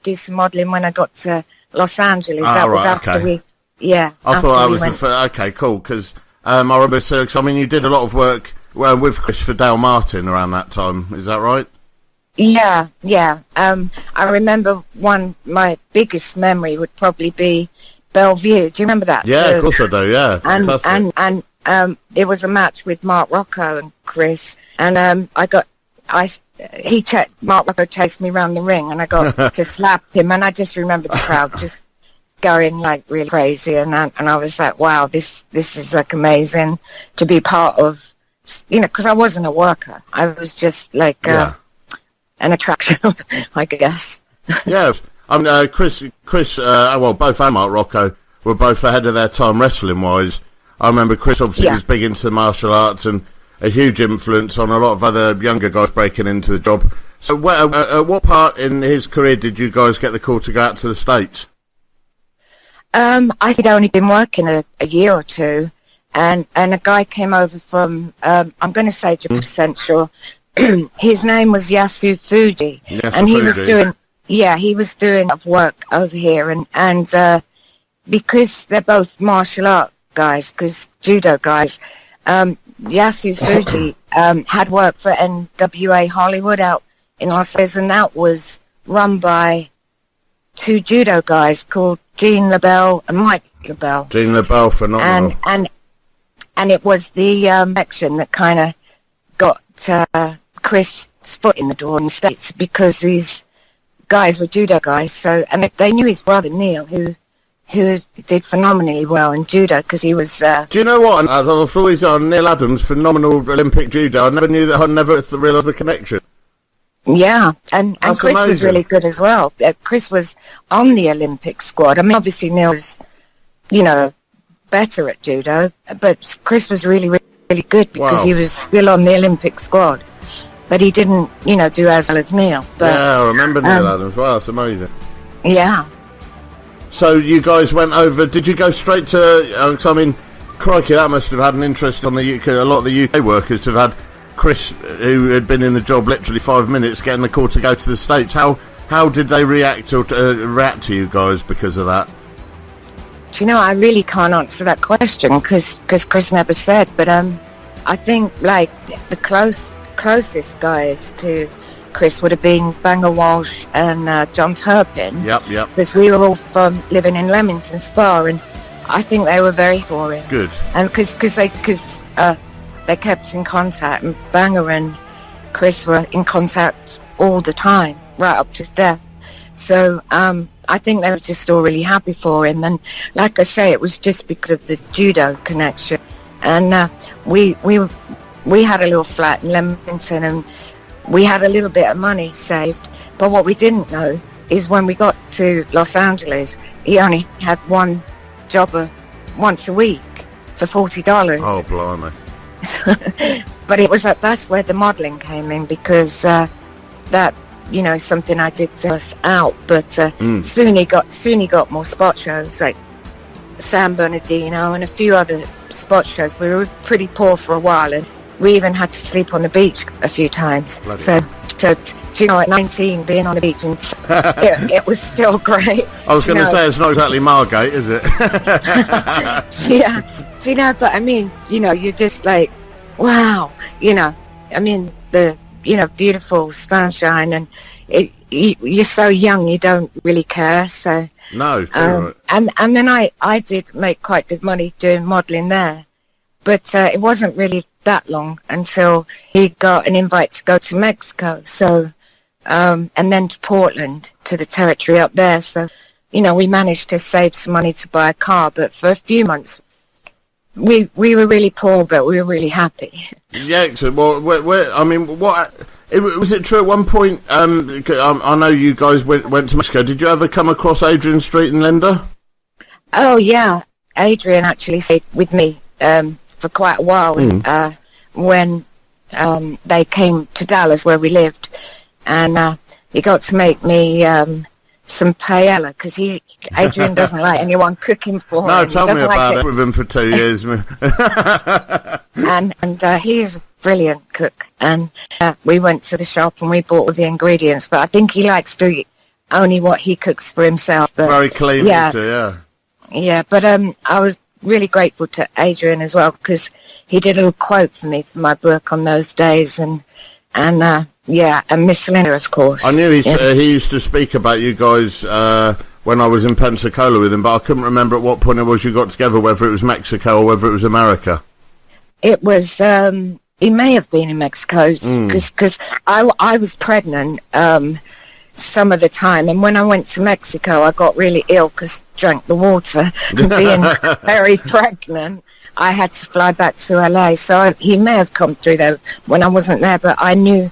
do some modelling when I got to Los Angeles. That was after we. Yeah. I thought that was okay, cool. Because I remember, I mean, you did a lot of work with Chris for Dale Martin around that time. Is that right? Yeah. I remember my biggest memory would probably be Bellevue. Do you remember that? Yeah, of course I do. Yeah, fantastic. And it was a match with Mark Rocco and Chris, and Mark Rocco chased me around the ring, and I got to slap him, and I just remember the crowd just going like really crazy, and I was like, wow, this is like amazing to be part of, you know, because I wasn't a worker. I was just like an attraction, I guess. Yeah, I mean, Chris, well, both and Mark Rocco were both ahead of their time wrestling-wise. I remember Chris obviously was big into martial arts and a huge influence on a lot of other younger guys breaking into the job. So at what part in his career did you guys get the call to go out to the States? I had only been working a year or two, and a guy came over from, I'm going to say 100% sure, his name was Yasu Fuji, and he was doing work over here, and because they're both martial art guys, because judo guys, Yasu Fuji had worked for NWA Hollywood out in Los Angeles, and that was run by two judo guys called Gene LaBelle and Mike LaBelle. Gene LaBelle, phenomenal. And it was the action that kind of got Chris' foot in the door in the States, because these guys were judo guys. So, and they knew his brother Neil, who did phenomenally well in judo, because he was. Do you know what? As I've always done, Neil Adams, phenomenal Olympic judo. I never knew that. I never realised the connection. Yeah, and Chris amazing. Was really good as well. Chris was on the Olympic squad. I mean, obviously Neil was, you know, better at judo, but Chris was really, really good, because he was still on the Olympic squad. But he didn't, you know, do as well as Neil. But, yeah, I remember Neil Adams. Wow, that's amazing. Yeah. So you guys went over. Did you go straight to? I mean, crikey, that must have had an interest on the UK. A lot of the UK workers to have had Chris, who had been in the job literally 5 minutes, getting the call to go to the States. How did they react to you guys because of that? Do you know, I really can't answer that question, because Chris never said. But I think like the closest guys to Chris would have been Banger Walsh and John Turpin. Yep. Because we were all from living in Leamington Spa, and I think they were very for him. Good. And because they kept in contact, and Banger and Chris were in contact all the time, right up to his death. So I think they were just all really happy for him. And like I say, it was just because of the judo connection. And we had a little flat in Leamington, and we had a little bit of money saved. But what we didn't know is when we got to Los Angeles, he only had one jobber once a week for $40. Oh, blimey. But it was that's where the modelling came in, because that, you know, something I did to us out. But soon he got more spot shows like San Bernardino and a few other spot shows. We were pretty poor for a while, and we even had to sleep on the beach a few times. So do you know, at 19, being on the beach, and it was still great. I was going to say, it's not exactly Margate, is it? Yeah, do you know, but I mean, you know, you're just like, wow, you know, I mean, the, you know, beautiful sunshine, and you're so young, you don't really care, so. No, and then I did make quite good money doing modelling there, but it wasn't really that long until he got an invite to go to Mexico, so and then to Portland, to the territory up there. So, you know, we managed to save some money to buy a car, but for a few months we were really poor, but we were really happy. Yeah, so, well, I mean, what was it true at one point? I know you guys went to Mexico. Did you ever come across Adrian Street and Linda? Oh yeah, Adrian actually stayed with me for quite a while when they came to Dallas, where we lived, and he got to make me some paella, because Adrian doesn't like anyone cooking for him. No, tell me about it. With him for 2 years. and he's a brilliant cook, and we went to the shop and we bought all the ingredients, but I think he likes to eat only what he cooks for himself. But, very clean, yeah. Yeah, but I was really grateful to Adrian as well, because he did a little quote for me for my book on those days, and Miss Linda, of course. I knew he used to speak about you guys when I was in Pensacola with him, but I couldn't remember at what point it was you got together, whether it was Mexico or whether it was America. It was, he may have been in Mexico, because I was pregnant some of the time, and when I went to Mexico I got really ill because drank the water, and being very pregnant I had to fly back to LA, so he may have come through there when I wasn't there, but I knew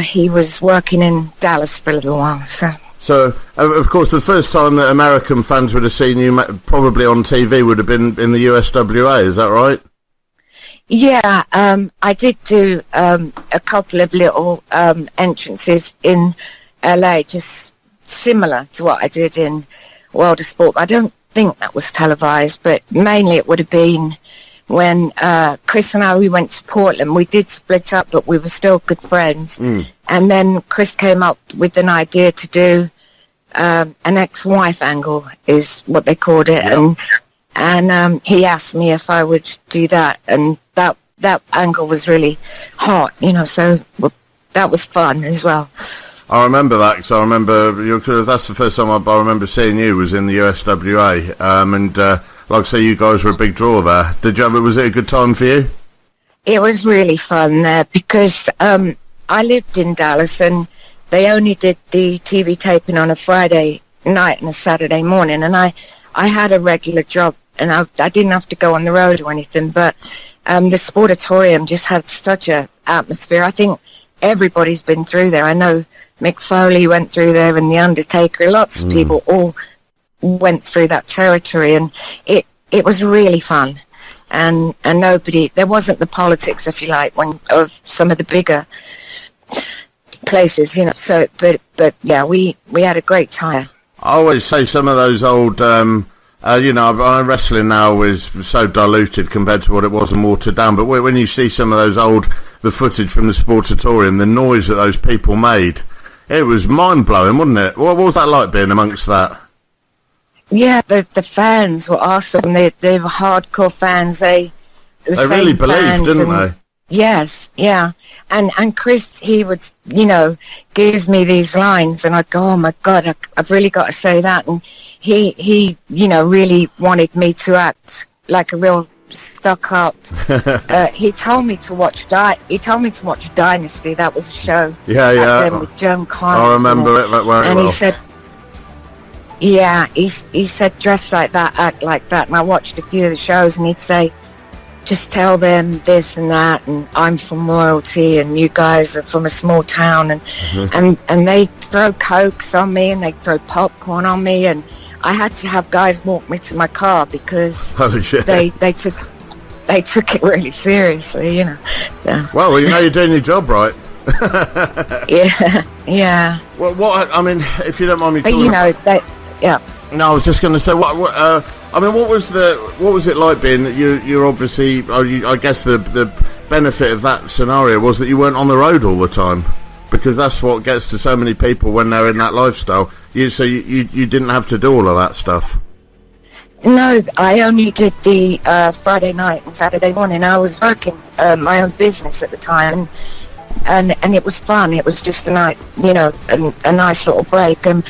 he was working in Dallas for a little while. So, of course, the first time that American fans would have seen you probably on TV would have been in the USWA, is that right? Yeah, I did do a couple of little entrances in LA, just similar to what I did in World of Sport. I don't think that was televised, but mainly it would have been when Chris and I, we went to Portland. We did split up, but we were still good friends. And then Chris came up with an idea to do an ex-wife angle, is what they called it. Yep. And he asked me if I would do that, and that angle was really hot, you know, so that was fun as well. I remember that, because I remember that's the first time I remember seeing you was in the USWA, and like I say, you guys were a big draw there. Was it a good time for you? It was really fun there, because I lived in Dallas, and they only did the TV taping on a Friday night and a Saturday morning, and I had a regular job, and I didn't have to go on the road or anything, but the Sportatorium just had such a atmosphere. I think everybody's been through there. I know Mick Foley went through there, and The Undertaker. Lots of people all went through that territory, and it was really fun. And there wasn't the politics, if you like, of some of the bigger places, you know. So, but yeah, we had a great time. I always say some of those old, wrestling now is so diluted compared to what it was and watered down. But when you see some of the footage from the Sportatorium, the noise that those people made, it was mind blowing, wasn't it? What was that like being amongst that? Yeah, the fans were awesome. They were hardcore fans. They really believed, didn't they? Yes, yeah. And Chris, he would, give me these lines, and I'd go, oh my God, I've really got to say that. And he really wanted me to act like a real stuck-up. He told me to watch Dynasty. That was a show. Yeah. With Joan Connor. I remember it very well. And he said, he said, dress like that, act like that. And I watched a few of the shows, and he'd say, just tell them this and that, and I'm from royalty, and you guys are from a small town, and they throw Cokes on me, and they throw popcorn on me, and I had to have guys walk me to my car because they took it really seriously, So. Well, you're doing your job right. Yeah. Well, what I mean, if you don't mind me talking, yeah. No, I was just going to say, what was it like being? You're obviously. I guess the benefit of that scenario was that you weren't on the road all the time. because that's what gets to so many people when they're in that lifestyle. You didn't have to do all of that stuff. No, I only did the Friday night and Saturday morning. I was working my own business at the time, and it was fun. It was just a night, a nice little break. And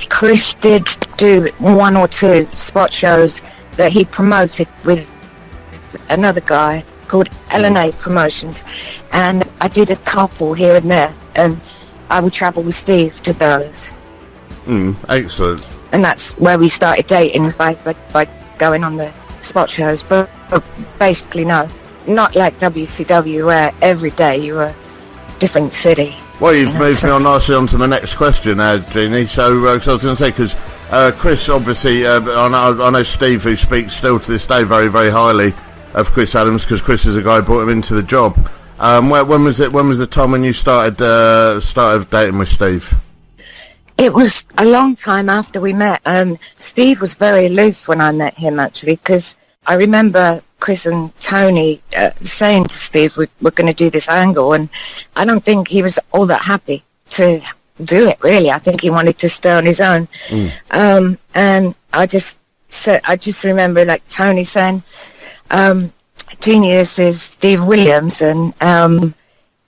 Chris did do 1 or 2 spot shows that he promoted with another guy called LNA Promotions, and I did a couple here and there, and I would travel with Steve to those. Excellent. And that's where we started dating, by going on the spot shows. But basically, no, not like WCW, where every day you were a different city. Well, you've moved me on nicely on to my next question now, Jeanie. So I was going to say, because Chris, obviously, I know Steve, who speaks still to this day very, very highly of Chris Adams, because Chris is the guy who brought him into the job. When was it? When was the time when you started dating with Steve? It was a long time after we met. Steve was very aloof when I met him, actually, because I remember Chris and Tony saying to Steve, we're going to do this angle, and I don't think he was all that happy to do it, really. I think he wanted to stay on his own. And I just remember, like, Tony saying, Jeanie, this is Steve Williams, and, and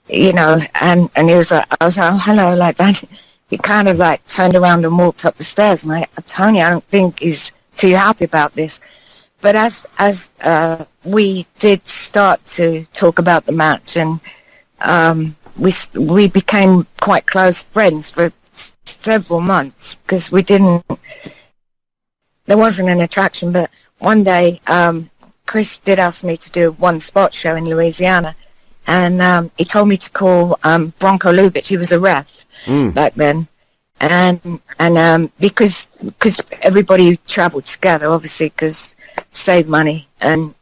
he was like, I was like, oh, hello, like that. He kind of like turned around and walked up the stairs, and Tony, I don't think he's too happy about this. But as we did start to talk about the match, and we became quite close friends for several months, because there wasn't an attraction. But one day, Chris did ask me to do one spot show in Louisiana, and he told me to call Bronco Lubitsch. He was a ref back then, and because everybody travelled together, obviously, because save money. And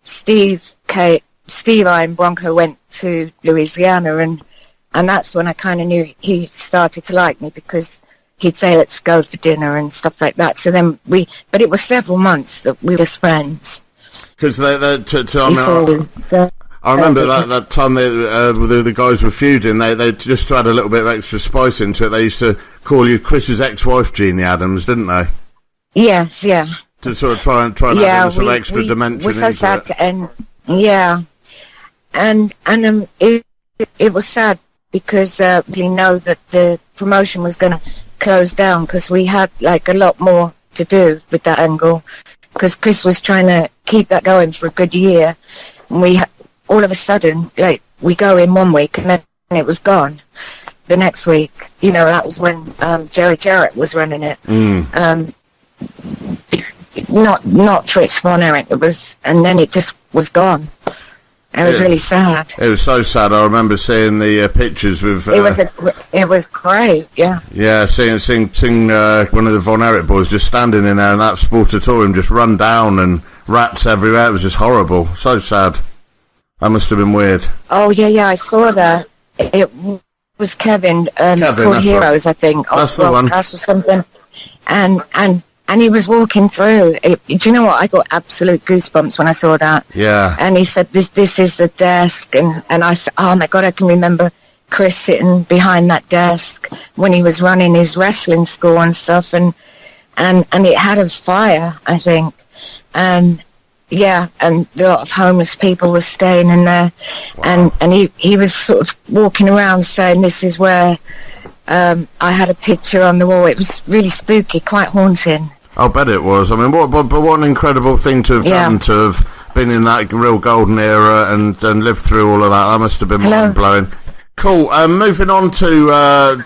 Steve, I and Bronco went to Louisiana, and that's when I kind of knew he started to like me, because he'd say, let's go for dinner and stuff like that. So then but it was several months that we were just friends. Because I remember that time the guys were feuding, they just to add a little bit of extra spice into it, they used to call you Chris's ex-wife, Jeanie Adams, didn't they? Yes, yeah. To sort of try and add some extra dimension into it. We're so sad to end. Yeah. And it was sad, because we know that the promotion was going to close down, because we had like a lot more to do with that angle, because Chris was trying to keep that going for a good year, and all of a sudden, like, we go in one week and then it was gone the next week. That was when Jerry Jarrett was running it. Not Fritz von Erich. And then it just was gone. It was really sad. It was so sad. I remember seeing the pictures with. It was great. Yeah. Yeah, seeing one of the Von Erich boys just standing in there, and that sportatorium just run down and rats everywhere. It was just horrible. So sad. That must have been weird. Oh yeah, I saw that. It was Kevin called Heroes, right. I think. That's the one. Or something. And he was walking through. Do you know what? I got absolute goosebumps when I saw that. Yeah. And he said, "This is the desk," and I said, "Oh my God, I can remember Chris sitting behind that desk when he was running his wrestling school and stuff, and it had a fire, I think, and." Yeah, and a lot of homeless people were staying in there. Wow. And he was sort of walking around saying, this is where I had a picture on the wall. It was really spooky, quite haunting. I'll bet it was. I mean, what an incredible thing to have done, to have been in that real golden era and lived through all of that. That must have been mind-blowing. Cool. Moving on to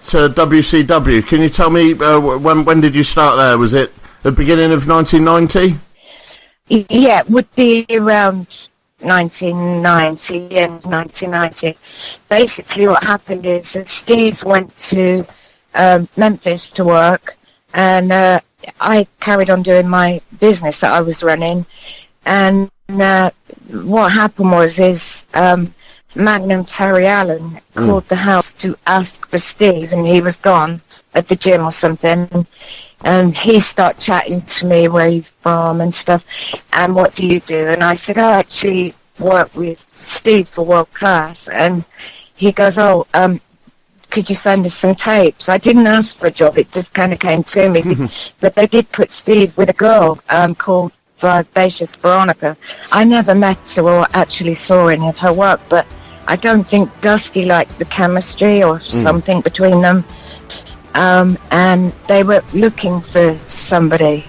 WCW. Can you tell me when did you start there? Was it the beginning of 1990? Yeah, it would be around 1990, end 1990. Basically what happened is that Steve went to Memphis to work, and I carried on doing my business that I was running. And what happened was Magnum Terry Allen called the house to ask for Steve, and he was gone at the gym or something. And he started chatting to me, where you from and stuff, and what do you do? And I said, I actually work with Steve for World Class. And he goes, could you send us some tapes? I didn't ask for a job, it just kind of came to me. But they did put Steve with a girl called Vivacious Veronica. I never met her or actually saw any of her work, but I don't think Dusty liked the chemistry or something between them. And they were looking for somebody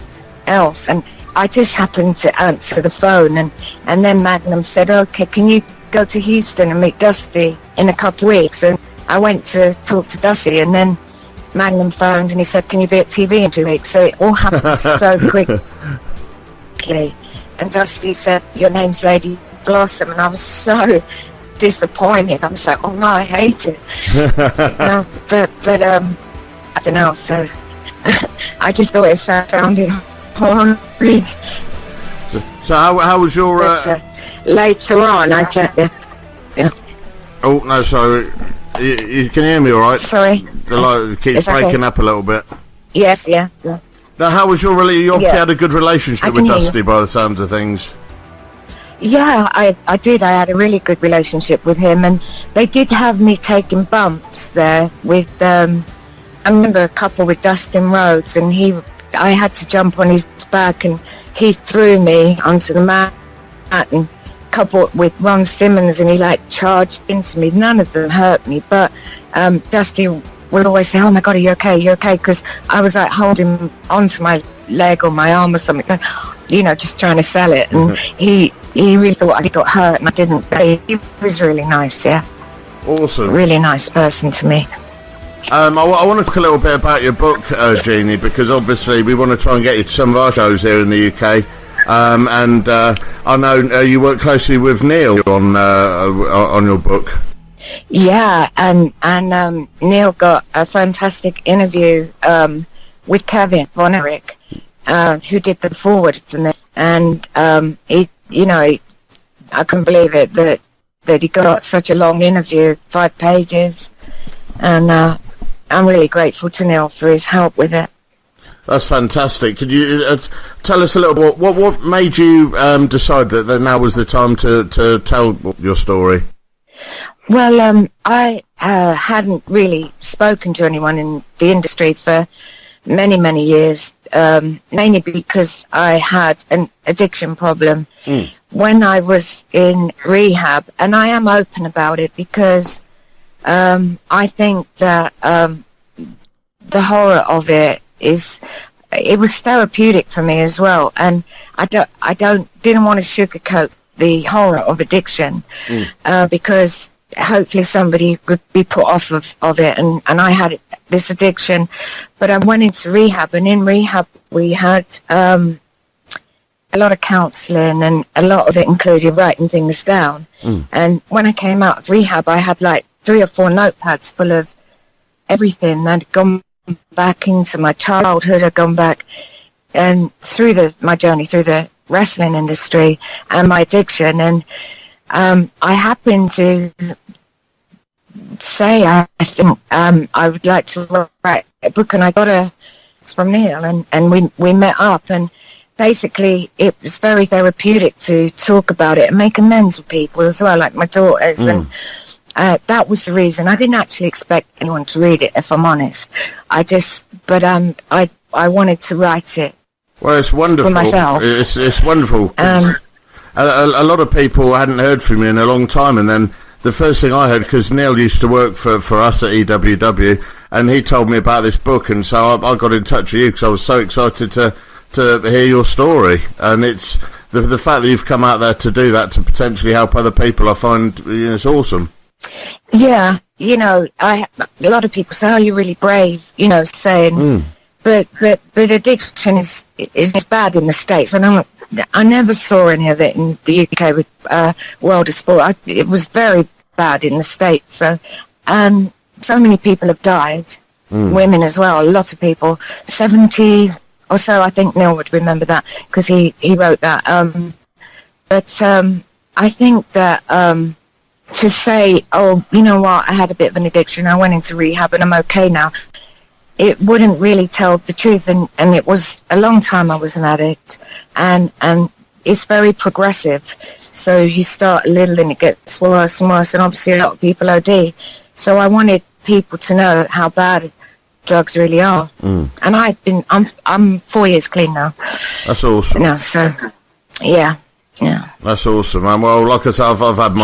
else, and I just happened to answer the phone, and then Magnum said, okay, can you go to Houston and meet Dusty in a couple of weeks? And I went to talk to Dusty, and then Magnum phoned and he said, can you be at TV in 2 weeks? So it all happened so quickly. And Dusty said, your name's Lady Blossom, and I was so disappointed. I was like, oh no, I hate it. But I don't know, so I just thought it sounded horrid. So how was your... later on, I said... Yeah. Oh, no, sorry. You can hear me all right? Sorry. The light keeps breaking up a little bit. Yes, yeah. Now, how was your... You obviously had a good relationship with Dusty by the sounds of things. Yeah, I did. I had a really good relationship with him, and they did have me taking bumps there with... I remember a couple with Dustin Rhodes, and I had to jump on his back, and he threw me onto the mat, and a couple with Ron Simmons, and he charged into me. None of them hurt me, but Dusty would always say, oh my God, are you okay? Because I was holding onto my leg or my arm or something, just trying to sell it, and he really thought I got hurt, and I didn't. But he was really nice, yeah. Awesome. Really nice person to me. I want to talk a little bit about your book, Jeanie, because obviously we want to try and get you to some of our shows here in the UK. And I know you work closely with Neil on your book. Yeah, and Neil got a fantastic interview with Kevin Von Erich, who did the foreword for me. And I couldn't believe it that he got such a long interview, 5 pages, and I'm really grateful to Neil for his help with it. That's fantastic. Could you tell us a little bit what made you decide that now was the time to tell your story? Well, I hadn't really spoken to anyone in the industry for many, many years, mainly because I had an addiction problem when I was in rehab, and I am open about it because I think that the horror of it was therapeutic for me as well, and I didn't want to sugarcoat the horror of addiction because hopefully somebody would be put off of it, and I had this addiction, but I went into rehab, and in rehab we had a lot of counselling, and a lot of it included writing things down. And when I came out of rehab, I had 3 or 4 notepads full of everything. I'd gone back into my childhood, I'd gone back and through my journey through the wrestling industry and my addiction, and I happened to say I think I would like to write a book, and I got a from Neil, and we met up, and basically it was very therapeutic to talk about it and make amends with people as well, like my daughters, and that was the reason. I didn't actually expect anyone to read it, if I'm honest. I wanted to write it. Well, it's wonderful. For myself. It's wonderful. A lot of people hadn't heard from you in a long time, and then the first thing I heard, because Neil used to work for us at EWW, and he told me about this book, and so I got in touch with you because I was so excited to hear your story, and it's the fact that you've come out there to do that, to potentially help other people. I find it's awesome. Yeah, a lot of people say, "Oh, you're really brave," saying, but addiction is bad in the States, and I never saw any of it in the UK with World of Sport. It was very bad in the States, so many people have died, women as well. A lot of people, 70 or so. I think Neil would remember that because he wrote that. But I think that. To say, oh, you know what, I had a bit of an addiction, I went into rehab and I'm okay now, it wouldn't really tell the truth, and it was a long time I was an addict, and it's very progressive, so you start a little and it gets worse and worse, and obviously a lot of people OD, so I wanted people to know how bad drugs really are. And I'm 4 years clean now. That's awesome. Now, so yeah. That's awesome, man. Well, like I said, I've had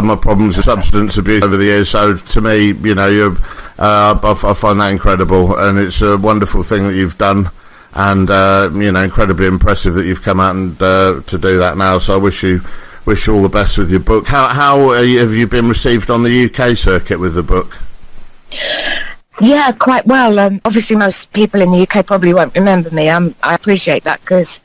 my problems with substance abuse over the years. So to me, you know, I find that incredible, and it's a wonderful thing that you've done, and you know, incredibly impressive that you've come out and to do that now. So I wish you all the best with your book. How have you been received on the UK circuit with the book? Yeah, quite well. Obviously, most people in the UK probably won't remember me. I appreciate that, because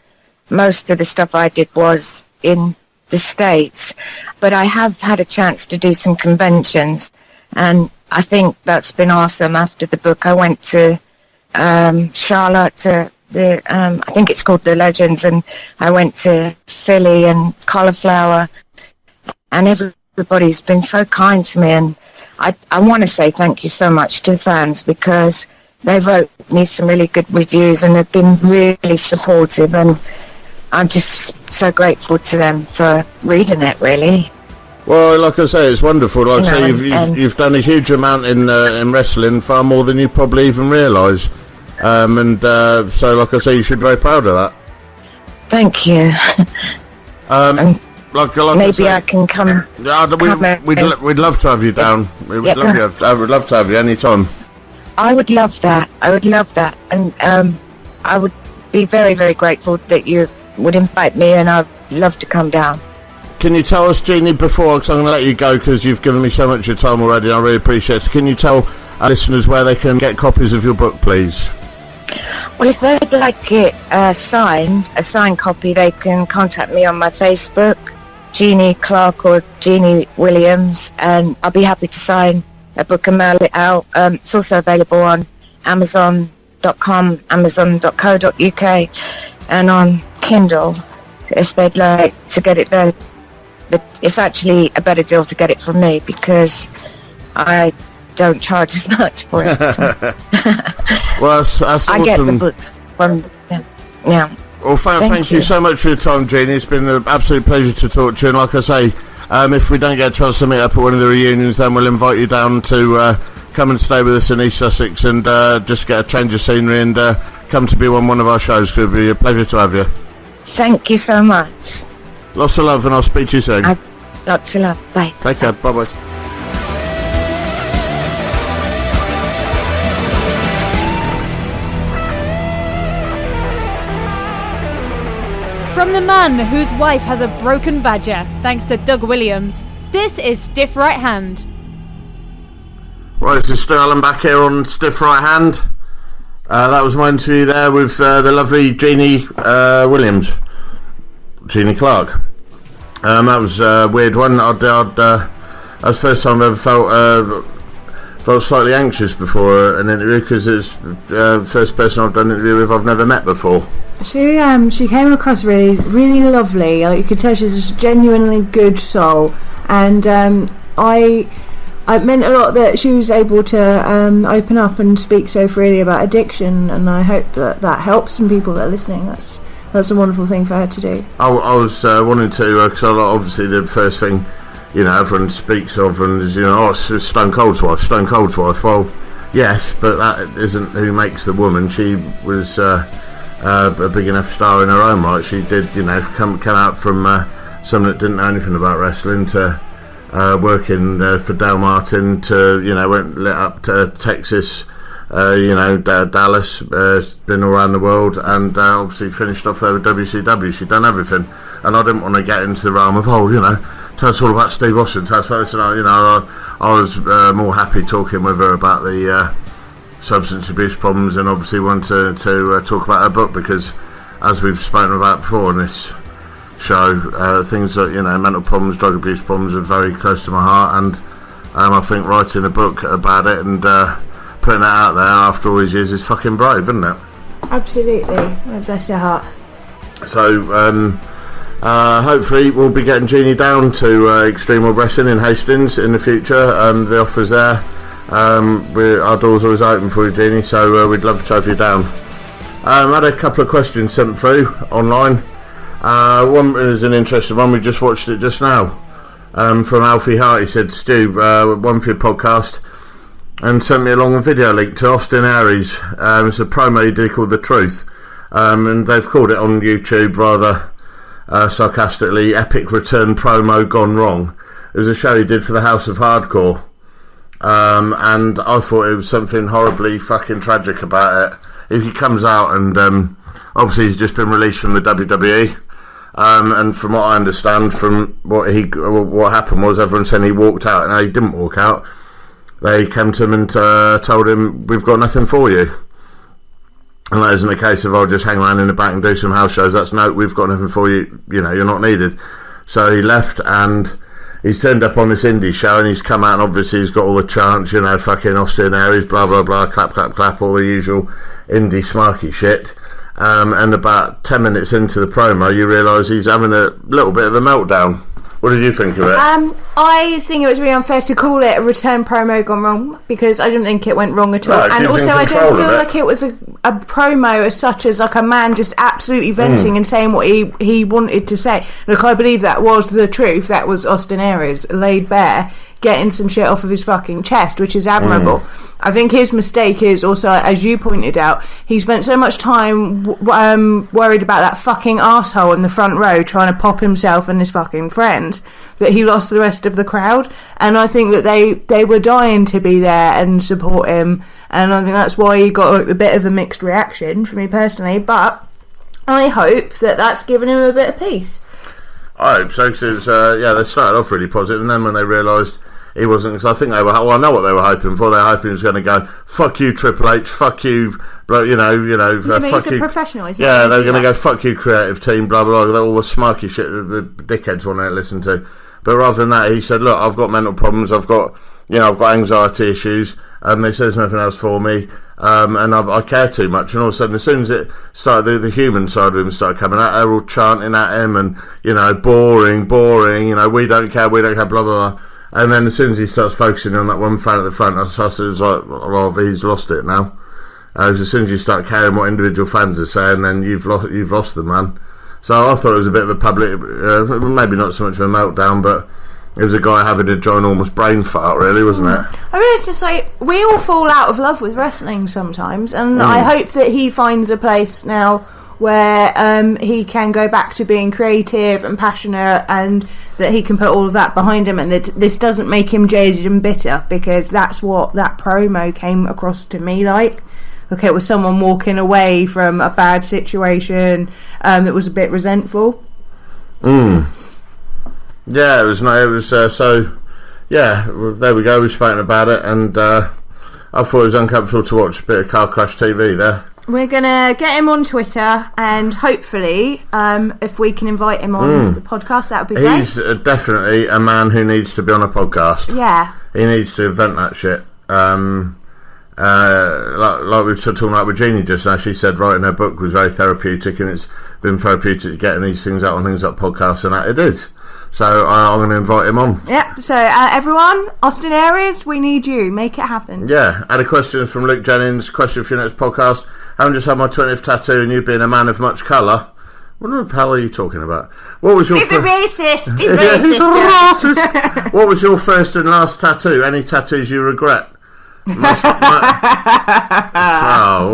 most of the stuff I did was in the States, but I have had a chance to do some conventions, and I think that's been awesome. After the book, I went to Charlotte, to the I think it's called The Legends, and I went to Philly and Cauliflower, and everybody's been so kind to me, and I want to say thank you so much to the fans, because they wrote me some really good reviews and have been really supportive, and I'm just so grateful to them for reading it, really. Well, like I say, it's wonderful. Like I say, you've done a huge amount in wrestling, far more than you probably even realise. So, like I say, you should be very proud of that. Thank you. Like maybe I can come. We'd love to have you down. We'd love to have you anytime. I would love that. And I would be very, very grateful that you would invite me, and I'd love to come down. Can you tell us, Jeanie, before, because I'm going to let you go because you've given me so much of your time already, and I really appreciate it. Can you tell our listeners where they can get copies of your book, please? Well, if they'd like it a signed copy, they can contact me on my Facebook, Jeanie Clarke or Jeanie Williams, and I'll be happy to sign a book and mail it out. It's also available on Amazon.com, Amazon.co.uk, and on Kindle, if they'd like to get it there. But it's actually a better deal to get it from me, because I don't charge as much for it. So. Well, that's awesome. I get the books from them. Yeah. Well, thank you so much for your time, Jeanie. It's been an absolute pleasure to talk to you. And like I say, if we don't get a chance to meet up at one of the reunions, then we'll invite you down to come and stay with us in East Sussex and just get a change of scenery and come to be on one of our shows. It'll be a pleasure to have you. Thank you so much. Lots of love, and I'll speak to you soon. Lots of love. Bye. Take care. Bye-bye. From the man whose wife has a broken badger, thanks to Doug Williams, this is Stiff Right Hand. Right, this is Stu Allen back here on Stiff Right Hand. That was my interview there with the lovely Jeanie Williams. Jeanie Clarke. That was a weird one. That was the first time I ever felt slightly anxious before an interview, because it's the first person I've done an interview with I've never met before. She came across really, really lovely. Like, you could tell she's a genuinely good soul, and it meant a lot that she was able to open up and speak so freely about addiction, and I hope that helps some people that are listening. That's a wonderful thing for her to do. I was wanting to, because obviously the first thing, you know, everyone speaks of and is, you know, it's Stone Cold's wife. Well, yes, but that isn't who makes the woman. She was a big enough star in her own right. She did, you know, come out from someone that didn't know anything about wrestling to working for Dale Martin, to, you know, went lit up to Texas, you know, Dallas, been all around the world, and obviously finished off there with WCW. She'd done everything, and I didn't want to get into the realm of, you know, tell us all about Steve Austin, tell us about this, and you know, I was more happy talking with her about the substance abuse problems, and obviously wanted to talk about her book, because as we've spoken about before in this show, things that, you know, mental problems, drug abuse problems are very close to my heart, and I think writing a book about it and putting it out there after all these years is fucking brave, isn't it? Absolutely. Bless her heart. So hopefully we'll be getting Jeanie down to Extreme World Wrestling in Hastings in the future. The offer's there. Our doors are always open for you, Jeanie, so we'd love to have you down. I had a couple of questions sent through online. One is an interesting one. We just watched it just now. From Alfie Hart. He said, Stu, one for your podcast. and sent me along a video link to Austin Aries. It's a promo he did called The Truth, and they've called it on YouTube rather sarcastically, Epic Return Promo Gone Wrong. It was a show he did for the House of Hardcore, and I thought it was something horribly fucking tragic about it. If he comes out and obviously he's just been released from the WWE, and from what I understand, from what happened was everyone said he walked out, and he didn't walk out. They came to him and told him, we've got nothing for you. And that isn't a case of, I'll just hang around in the back and do some house shows. That's no, we've got nothing for you, you're not needed. So he left, and he's turned up on this indie show, and he's come out, and obviously he's got all the chants, fucking Austin Aries, blah blah blah, clap clap clap, all the usual indie smarky shit. And about 10 minutes into the promo, you realise he's having a little bit of a meltdown. What did you think of it? I think it was really unfair to call it a return promo gone wrong, because I didn't think it went wrong at all. No, and also I don't feel like it was a promo as such as like a man just absolutely venting and saying what he wanted to say. Look, I believe that was the truth. That was Austin Aries laid bare, getting some shit off of his fucking chest, which is admirable. I think his mistake is also, as you pointed out, he spent so much time worried about that fucking arsehole in the front row trying to pop himself and his fucking friends, that he lost the rest of the crowd. And I think that they were dying to be there and support him, and I think that's why he got a bit of a mixed reaction for me personally. But I hope that that's given him a bit of peace. I hope so, because they started off really positive, and then when they realised he wasn't, because I think they were, well, I know what they were hoping for. They were hoping he was going to go, fuck you Triple H, fuck you, fuck he's a you. professional, isn't he? Yeah, they were going to go, fuck you creative team, blah blah blah, all the smarky shit that the dickheads want to listen to. But rather than that, he said, look, I've got mental problems, I've got anxiety issues, and they said there's nothing else for me, and I care too much. And all of a sudden, as soon as it started, the human side of him started coming out, they're all chanting at him, and boring, we don't care, blah blah blah. And then as soon as he starts focusing on that one fan at the front, I was like, well, he's lost it now. As soon as you start caring what individual fans are saying, then you've lost them, man. So I thought it was a bit of a public, maybe not so much of a meltdown, but it was a guy having a ginormous brain fart, really, wasn't it? I mean, it's just like, we all fall out of love with wrestling sometimes, and I hope that he finds a place now where he can go back to being creative and passionate, and that he can put all of that behind him, and that this doesn't make him jaded and bitter, because that's what that promo came across to me like. Okay, it was someone walking away from a bad situation that was a bit resentful. Yeah, it was so. Yeah, there we go. We've spoken about it, and I thought it was uncomfortable to watch a bit of car crash TV there. We're going to get him on Twitter, and hopefully, if we can invite him on the podcast, that would be great. He's definitely a man who needs to be on a podcast. Yeah. He needs to invent that shit. Like we were talking about with Jeanie just now, she said writing her book was very therapeutic, and it's been therapeutic getting these things out on things like podcasts, and that it is. So I'm going to invite him on. Yeah, so everyone, Austin Aries, we need you. Make it happen. Yeah, had a question from Luke Jennings. Question for your next podcast. Having just had my 20th tattoo, and you being a man of much colour. What the hell are you talking about? What was your He's a racist. He's racist. He's a racist. What was your first and last tattoo? Any tattoos you regret? All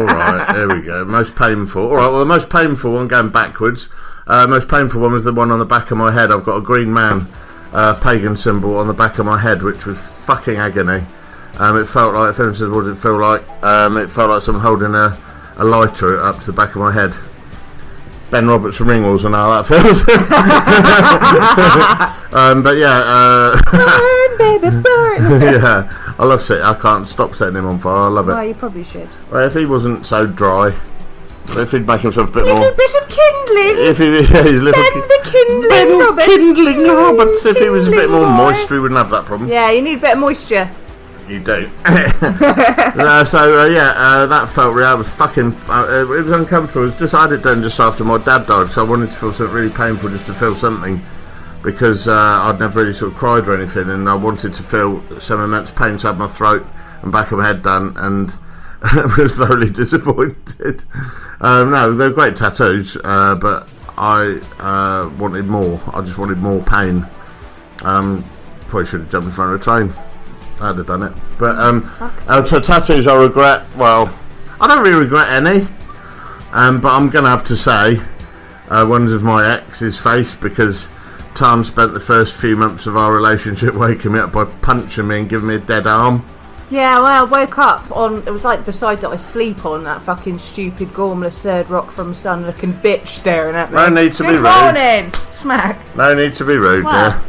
right, there we go. Most painful. All right, well, the most painful one, going backwards, most painful one was the one on the back of my head. I've got a green man pagan symbol on the back of my head, which was fucking agony. It felt like, if anyone says what did it feel like, it felt like someone holding a lighter up to the back of my head. Ben Roberts from Ringwalls and how that feels. But yeah, burn, baby, burn. yeah, I love I can't stop setting him on fire. I love it. Well, you probably should. Well, if he wasn't so dry, if he'd make himself a bit more, little bit of kindling. If he, yeah, he's little Ben the kindling Roberts. Kindling Roberts. If he was a bit more moist, we wouldn't have that problem. Yeah, you need a bit of moisture. You do. That felt real. I was fucking. It was uncomfortable. It was just, I had it done just after my dad died, so I wanted to feel something really painful, just to feel something, because I'd never really sort of cried or anything, and I wanted to feel some immense pain to have my throat and back of my head done, and I was thoroughly disappointed. No, they're great tattoos, but I wanted more. I just wanted more pain. Probably should have jumped in front of a train. I'd have done it. But so tattoos I regret. Well, I don't really regret any. But I'm going to have to say one's of my ex's face, because Tarn spent the first few months of our relationship waking me up by punching me and giving me a dead arm. Yeah, well, I woke up on, it was like the side that I sleep on, that fucking stupid gormless third rock from sun looking bitch staring at me. No need to be rude. Good morning! Smack. No need to be rude, Well.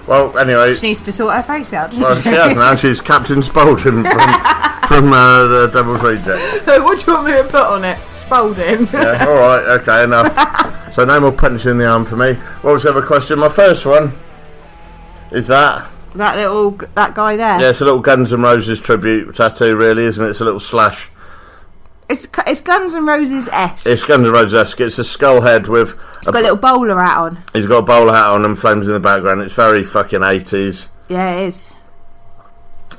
Well, anyway. She needs to sort her face out, doesn't Well, she has now. She's Captain Spaulding from the Devil's Reject. What do you want me to put on it? Spaulding. Yeah, alright, okay, enough. So no more punching in the arm for me. What was the other question? My first one is that that guy there. Yeah, it's a little Guns N' Roses tribute tattoo, really, isn't it? It's a little slash. It's Guns N' Roses-esque. It's Guns N' Roses-esque. It's a skull head with... It's got a little bowler hat on. He's got a bowler hat on and flames in the background. It's very fucking 80s. Yeah, it is.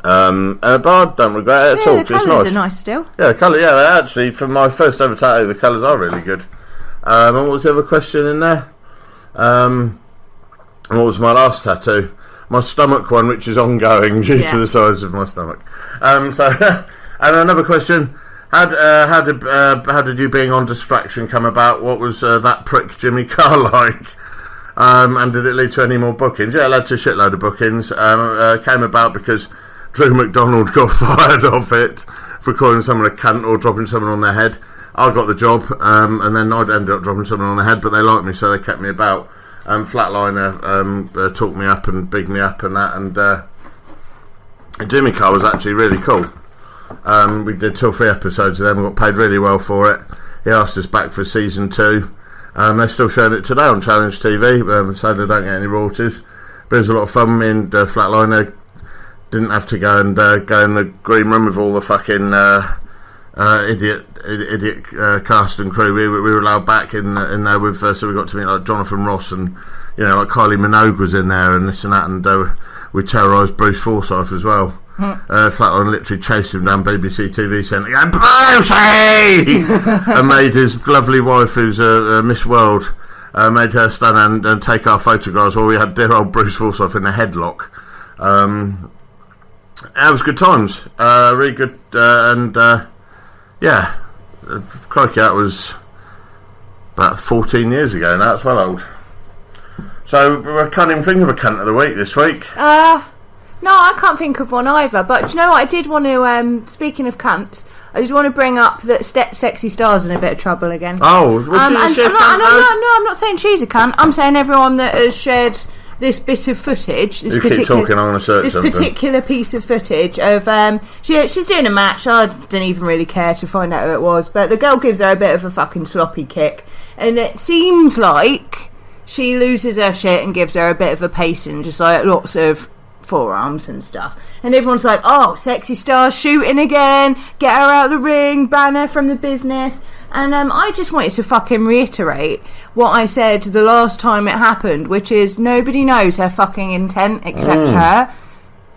But I don't regret it at all. The colours are nice still. Yeah, the colour, yeah, actually, for my first ever tattoo, the colours are really good. And what was the other question in there? And what was my last tattoo? My stomach one, which is ongoing due to the size of my stomach. And another question: how did you being on Distraction come about? What was that prick Jeanie Clarke like? And did it lead to any more bookings? Yeah, it led to a shitload of bookings. Came about because Drew McDonald got fired off it for calling someone a cunt or dropping someone on their head. I got the job, and then I'd ended up dropping someone on the head, but they liked me, so they kept me about. Flatliner talked me up and bigged me up and that, and Jimmy Carr was actually really cool. We did 2 or 3 episodes of them, got paid really well for it. He asked us back for season 2. They're still showing it today on Challenge TV, so they don't get any royalties. But it was a lot of fun. Me and Flatliner didn't have to go in the green room with all the fucking idiot cast and crew. We were allowed back in there with so we got to meet like Jonathan Ross and like Kylie Minogue was in there and this and that, and we terrorised Bruce Forsyth as well. Flatline literally chased him down BBC TV saying, Brucey! And made his lovely wife, who's Miss World, made her stand and take our photographs while we had dear old Bruce Forsyth in a headlock. It was good times, really good, yeah, crikey, that was about 14 years ago now. It's well old. So I can't even think of a cunt of the week this week. No, I can't think of one either. But do you know what? I did want to, speaking of cunts, I just want to bring up that Sexy Star's in a bit of trouble again. Oh, I'm not saying she's a cunt. I'm saying everyone that has shared this bit of footage, this particular piece of footage of she's doing a match. I didn't even really care to find out who it was, but the girl gives her a bit of a fucking sloppy kick, and it seems like she loses her shit and gives her a bit of a pacing, just like lots of forearms and stuff, and everyone's like, oh, Sexy Star's shooting again, get her out of the ring, ban her from the business. And I just wanted to fucking reiterate what I said the last time it happened, which is nobody knows her fucking intent except her.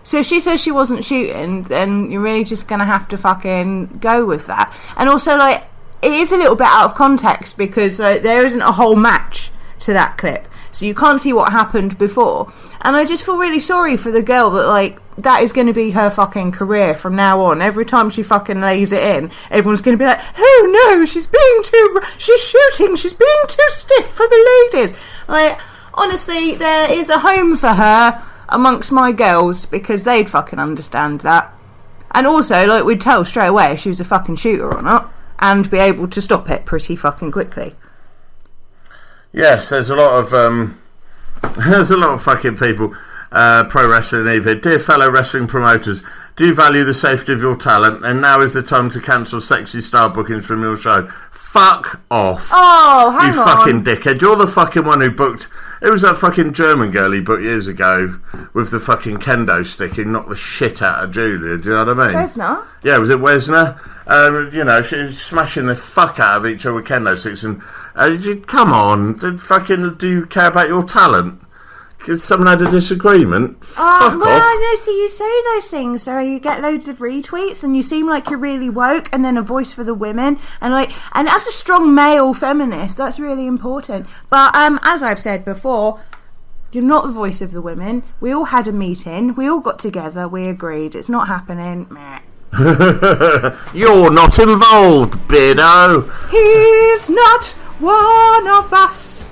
So if she says she wasn't shooting, then you're really just going to have to fucking go with that. And also, like, it is a little bit out of context because there isn't a whole match to that clip. So you can't see what happened before. And I just feel really sorry for the girl that, like, that is going to be her fucking career from now on. Every time she fucking lays it in, everyone's going to be like, oh no, she's shooting, she's being too stiff for the ladies. Like, honestly, there is a home for her amongst my girls because they'd fucking understand that. And also, like, we'd tell straight away if she was a fucking shooter or not, and be able to stop it pretty fucking quickly. Yes, there's a lot of fucking people. Pro Wrestling Eva, dear fellow wrestling promoters, do you value the safety of your talent? And now is the time to cancel Sexy Star bookings from your show. Fuck off. Oh, hang on. You fucking dickhead. You're the fucking one who booked... It was that fucking German girl he booked years ago with the fucking kendo stick and knocked the shit out of Julia. Do you know what I mean? Wesner? Yeah, was it Wesner? She was smashing the fuck out of each other with kendo sticks and... come on. Do you care about your talent? Because someone had a disagreement. Fuck off. No, so you say those things, so you get loads of retweets, and you seem like you're really woke, and then a voice for the women, and as a strong male feminist, that's really important. But as I've said before, You're not the voice of the women. We all had a meeting. We all got together. We agreed. It's not happening. Meh. You're not involved, Beardo. He's not one of us.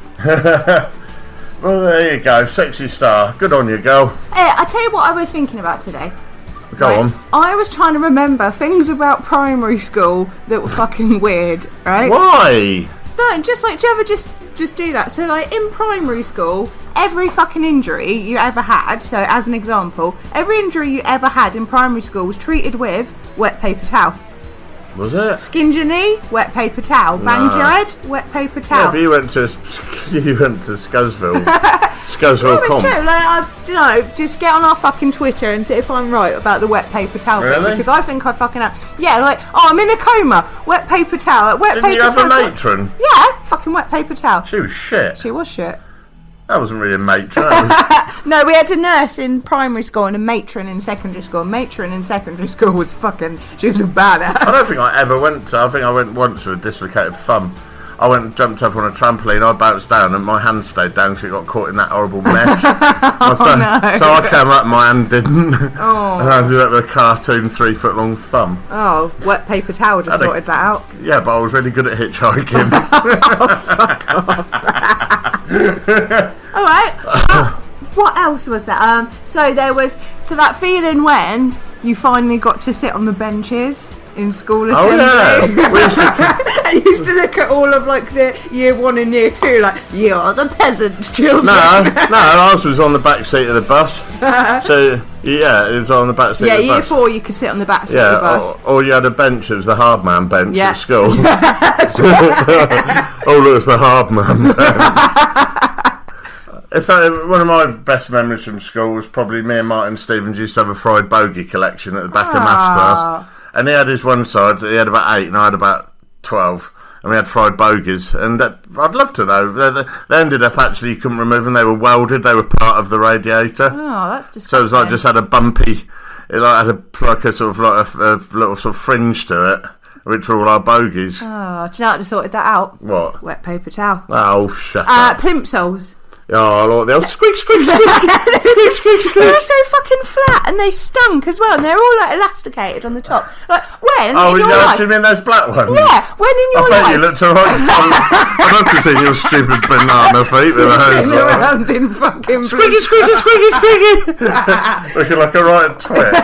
Well, there you go. Sexy star. Good on you, girl. Hey, I tell you what I was thinking about today. Go on. I was trying to remember things about primary school that were fucking weird, right? Why? No, just like, do you ever just do that? So, like, in primary school, every fucking injury you ever had, so as an example, every injury you ever had in primary school was treated with wet paper towel. Was it? Skinned your knee, wet paper towel. Banged your head, wet paper towel. Yeah, but you went to Scarsville. Scarsville No, it's true. Like, just get on our fucking Twitter and see if I'm right about the wet paper towel thing, because I think I fucking have. Yeah, like, I'm in a coma. Wet paper towel. Didn't you have a matron? Yeah, fucking wet paper towel. She was shit. She was shit. That wasn't really a matron. No, we had a nurse in primary school and a matron in secondary school. A matron in secondary school was she was a badass. I don't think I ever went to. I think I went once with a dislocated thumb. I went and jumped up on a trampoline, I bounced down and my hand stayed down because it got caught in that horrible mesh. No. So I came up and my hand didn't. Oh. And I ended up with a cartoon 3-foot long thumb. Oh, wet paper towel just sorted that out. Yeah, but I was really good at hitchhiking. Alright. What else was that? So that feeling when you finally got to sit on the benches in school assembly. Oh yeah. I used to look at all of like the year 1 and year 2 like, you're the peasant children. No, ours was on the back seat of the bus. So yeah, it was on the back seat of the bus. Yeah, year 4 you could sit on the back seat of the bus. Or you had a bench, it was the hard man bench at school. Oh look, it's the hard man bench. One of my best memories from school was probably me and Martin Stevens used to have a fried bogey collection at the back of maths class. And he had his one side, he had about 8 and I had about 12. And we had fried bogies. And I'd love to know. They ended up actually, you couldn't remove them, they were welded, they were part of the radiator. Oh, that's disgusting. So it was like just had a bumpy, it like had a sort of like a little sort of fringe to it, which were all our bogies. Oh, do you know how to sorted that out? What? Wet paper towel. Oh, shut up. Plimsolls. Oh, I like the old squeak, squeak, squeak, squeak, squeak, squeak. They were so fucking flat and they stunk as well, and they're all like elasticated on the top. Like when? Oh, in your life, do you mean those black ones? Yeah, when in your life? I bet you looked alright. I'd love to see your stupid banana feet with those around in fucking squeaky, squeaky, squeaky, squeaky. Looking like a right twit.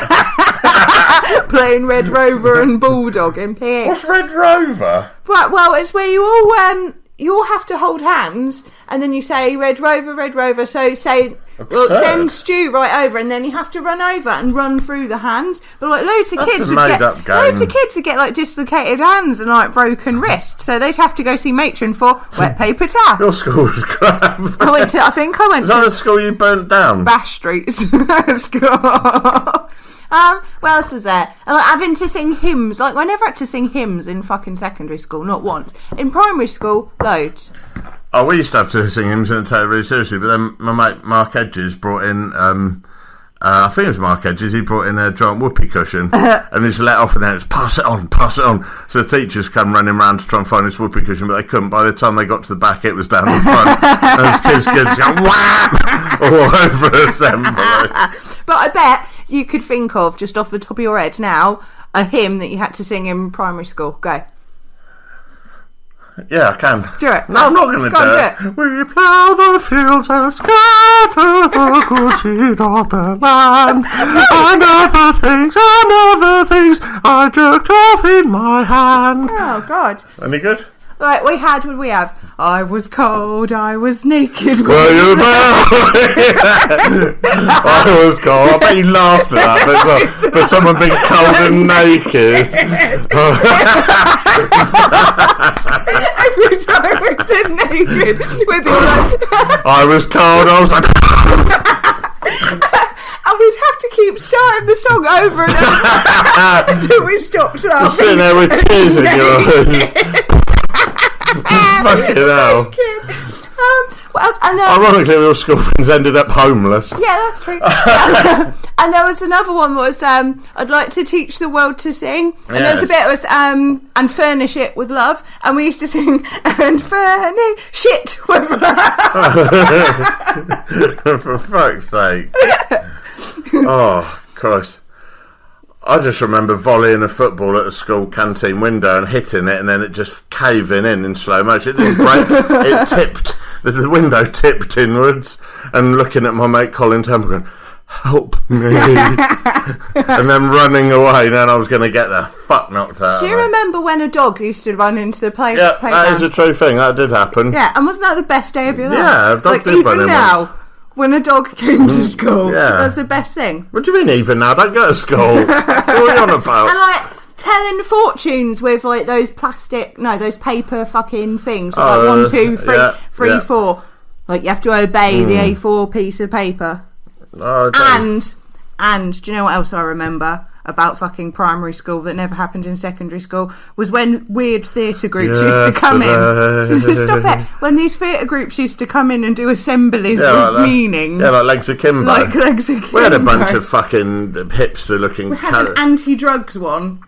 Playing Red Rover and Bulldog in PE. What's Red Rover? Right, well, it's where you all have to hold hands, and then you say Red Rover. So say, send Stu right over, and then you have to run over and run through the hands. But like loads of kids would get like dislocated hands and like broken wrists, so they'd have to go see matron for wet paper towel. Your school was crap. I think I went to the school you burnt down? Bash Street's school. What else is there? And like, having to sing hymns. Like, I never had to sing hymns in fucking secondary school, not once. In primary school, loads. Oh, we used to have to sing hymns and take it really seriously, but then my mate Mark Edges brought in, I think it was Mark Edges, he brought in a giant whoopee cushion and he just let off and then it's pass it on. So the teachers come running around to try and find this whoopee cushion, but they couldn't. By the time they got to the back, it was down the front. And kids go wham! All over assembly. But I bet you could think of, just off the top of your head now, a hymn that you had to sing in primary school. Go. Yeah, I can. Do it. No, I'm not going to do it. We plough the fields and scatter the good seed on the land. And other things I jerked off in my hand. Oh, God. Any good? Right, what did we have? I was cold, I was naked. Were you there? I was cold. I bet you laughed at that, but someone being cold and naked. Every time we said naked, with your like... I was cold, I was like... And we'd have to keep starting the song over and over until we stopped laughing. Just sitting there with tears in your eyes. Fucking hell. What else? And, ironically, all school friends ended up homeless. Yeah, that's true. And there was another one that was I'd like to teach the world to sing. And there was a bit that was and furnish it with love. And we used to sing and furnish it with love. For fuck's sake. Oh, Christ. I just remember volleying a football at a school canteen window and hitting it, and then it just caving in slow motion. It didn't break. It tipped. The window tipped inwards, and looking at my mate Colin Temple going, "Help me!" and then running away. Then I was going to get the fuck knocked out. Do you remember when a dog used to run into the playground? Yeah, that is a true thing. That did happen. Yeah, and wasn't that the best day of your life? Yeah, a dog did run in now. once. When a dog came to school, yeah. that's the best thing. What do you mean even now? I don't go to school. What are you on about? And like telling fortunes with like those paper fucking things. Like 1, 2, 3, 4. Like you have to obey the A4 piece of paper. And do you know what else I remember about fucking primary school that never happened in secondary school was when weird theatre groups used to come in. Stop it. When these theatre groups used to come in and do assemblies with meaning. Yeah, like Legs Akimbo. Like Legs Akimbo. We had a bunch of fucking hipster looking. We had an anti-drugs one.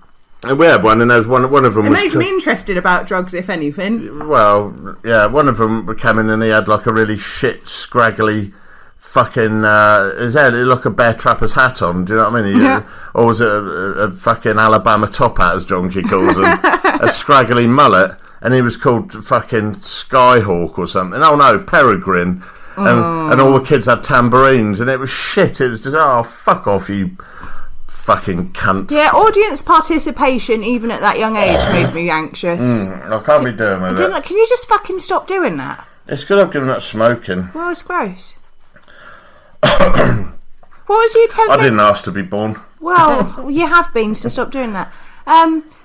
And we had one, and there was one of them. It made me interested about drugs, if anything. Well, yeah, one of them came in and he had like a really shit, scraggly fucking his head, it looked like a bear trapper's hat on, do you know what I mean? Or was it a fucking Alabama top hat, as Jonky calls them? A scraggly mullet, and he was called fucking Skyhawk or something. Oh no, Peregrine. And all the kids had tambourines, and it was shit. It was just, oh, fuck off, you fucking cunt. Yeah, audience participation, even at that young age, made me anxious. I can't be doing with it. Can you just fucking stop doing that? It's good I've given up smoking. Well, it's gross. What was you telling me? I didn't ask to be born. Well, you have been, so stop doing that.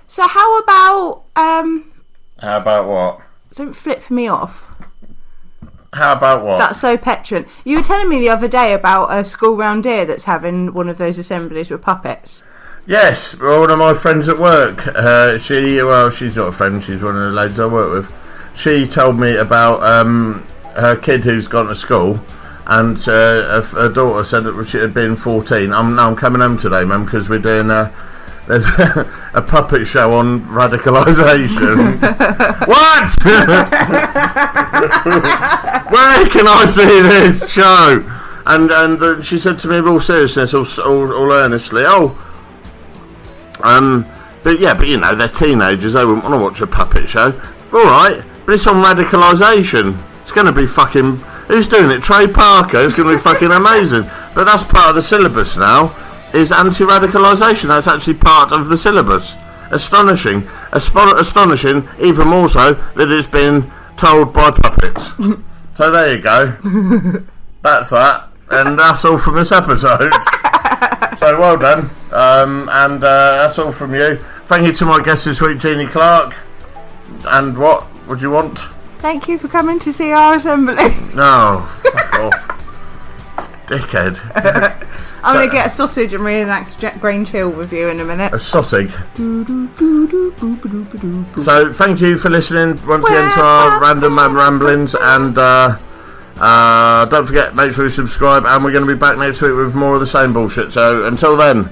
So how about How about what? Don't flip me off. How about what? That's so petulant. You were telling me the other day about a school round here that's having one of those assemblies with puppets. Yes, one of my friends at work. She's not a friend, she's one of the ladies I work with. She told me about her kid who's gone to school, and her daughter said that she had been 14. I'm coming home today, Mum, because we're doing there's a puppet show on radicalisation. What? Where can I see this show? And she said to me in all seriousness, all earnestly, but you know, they're teenagers, they wouldn't want to watch a puppet show. Alright, but it's on radicalisation. It's going to be fucking... Who's doing it? Trey Parker. It's going to be fucking amazing. But that's part of the syllabus now, is anti-radicalisation. That's actually part of the syllabus. Astonishing. Astonishing, even more so, that it's been told by puppets. So there you go. That's that. And that's all from this episode. So well done. And that's all from you. Thank you to my guest this week, Jeanie Clarke. And what would you want? Thank you for coming to see our assembly. No, fuck off. Dickhead. I'm going to get a sausage and reenact Jack Grange Hill with you in a minute. A sausage. So thank you for listening once again to our random ramblings, and don't forget, make sure you subscribe, and we're going to be back next week with more of the same bullshit. So until then,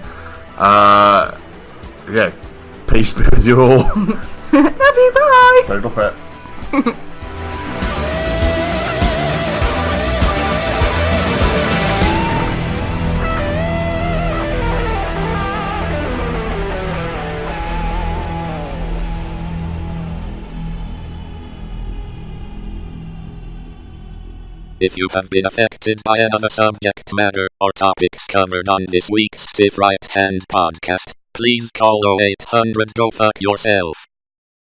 peace be with you all. Love you, bye. Don't stop it. If you have been affected by another subject matter or topics covered on this week's Stiff Right Hand podcast, please call 0800 Go Fuck Yourself.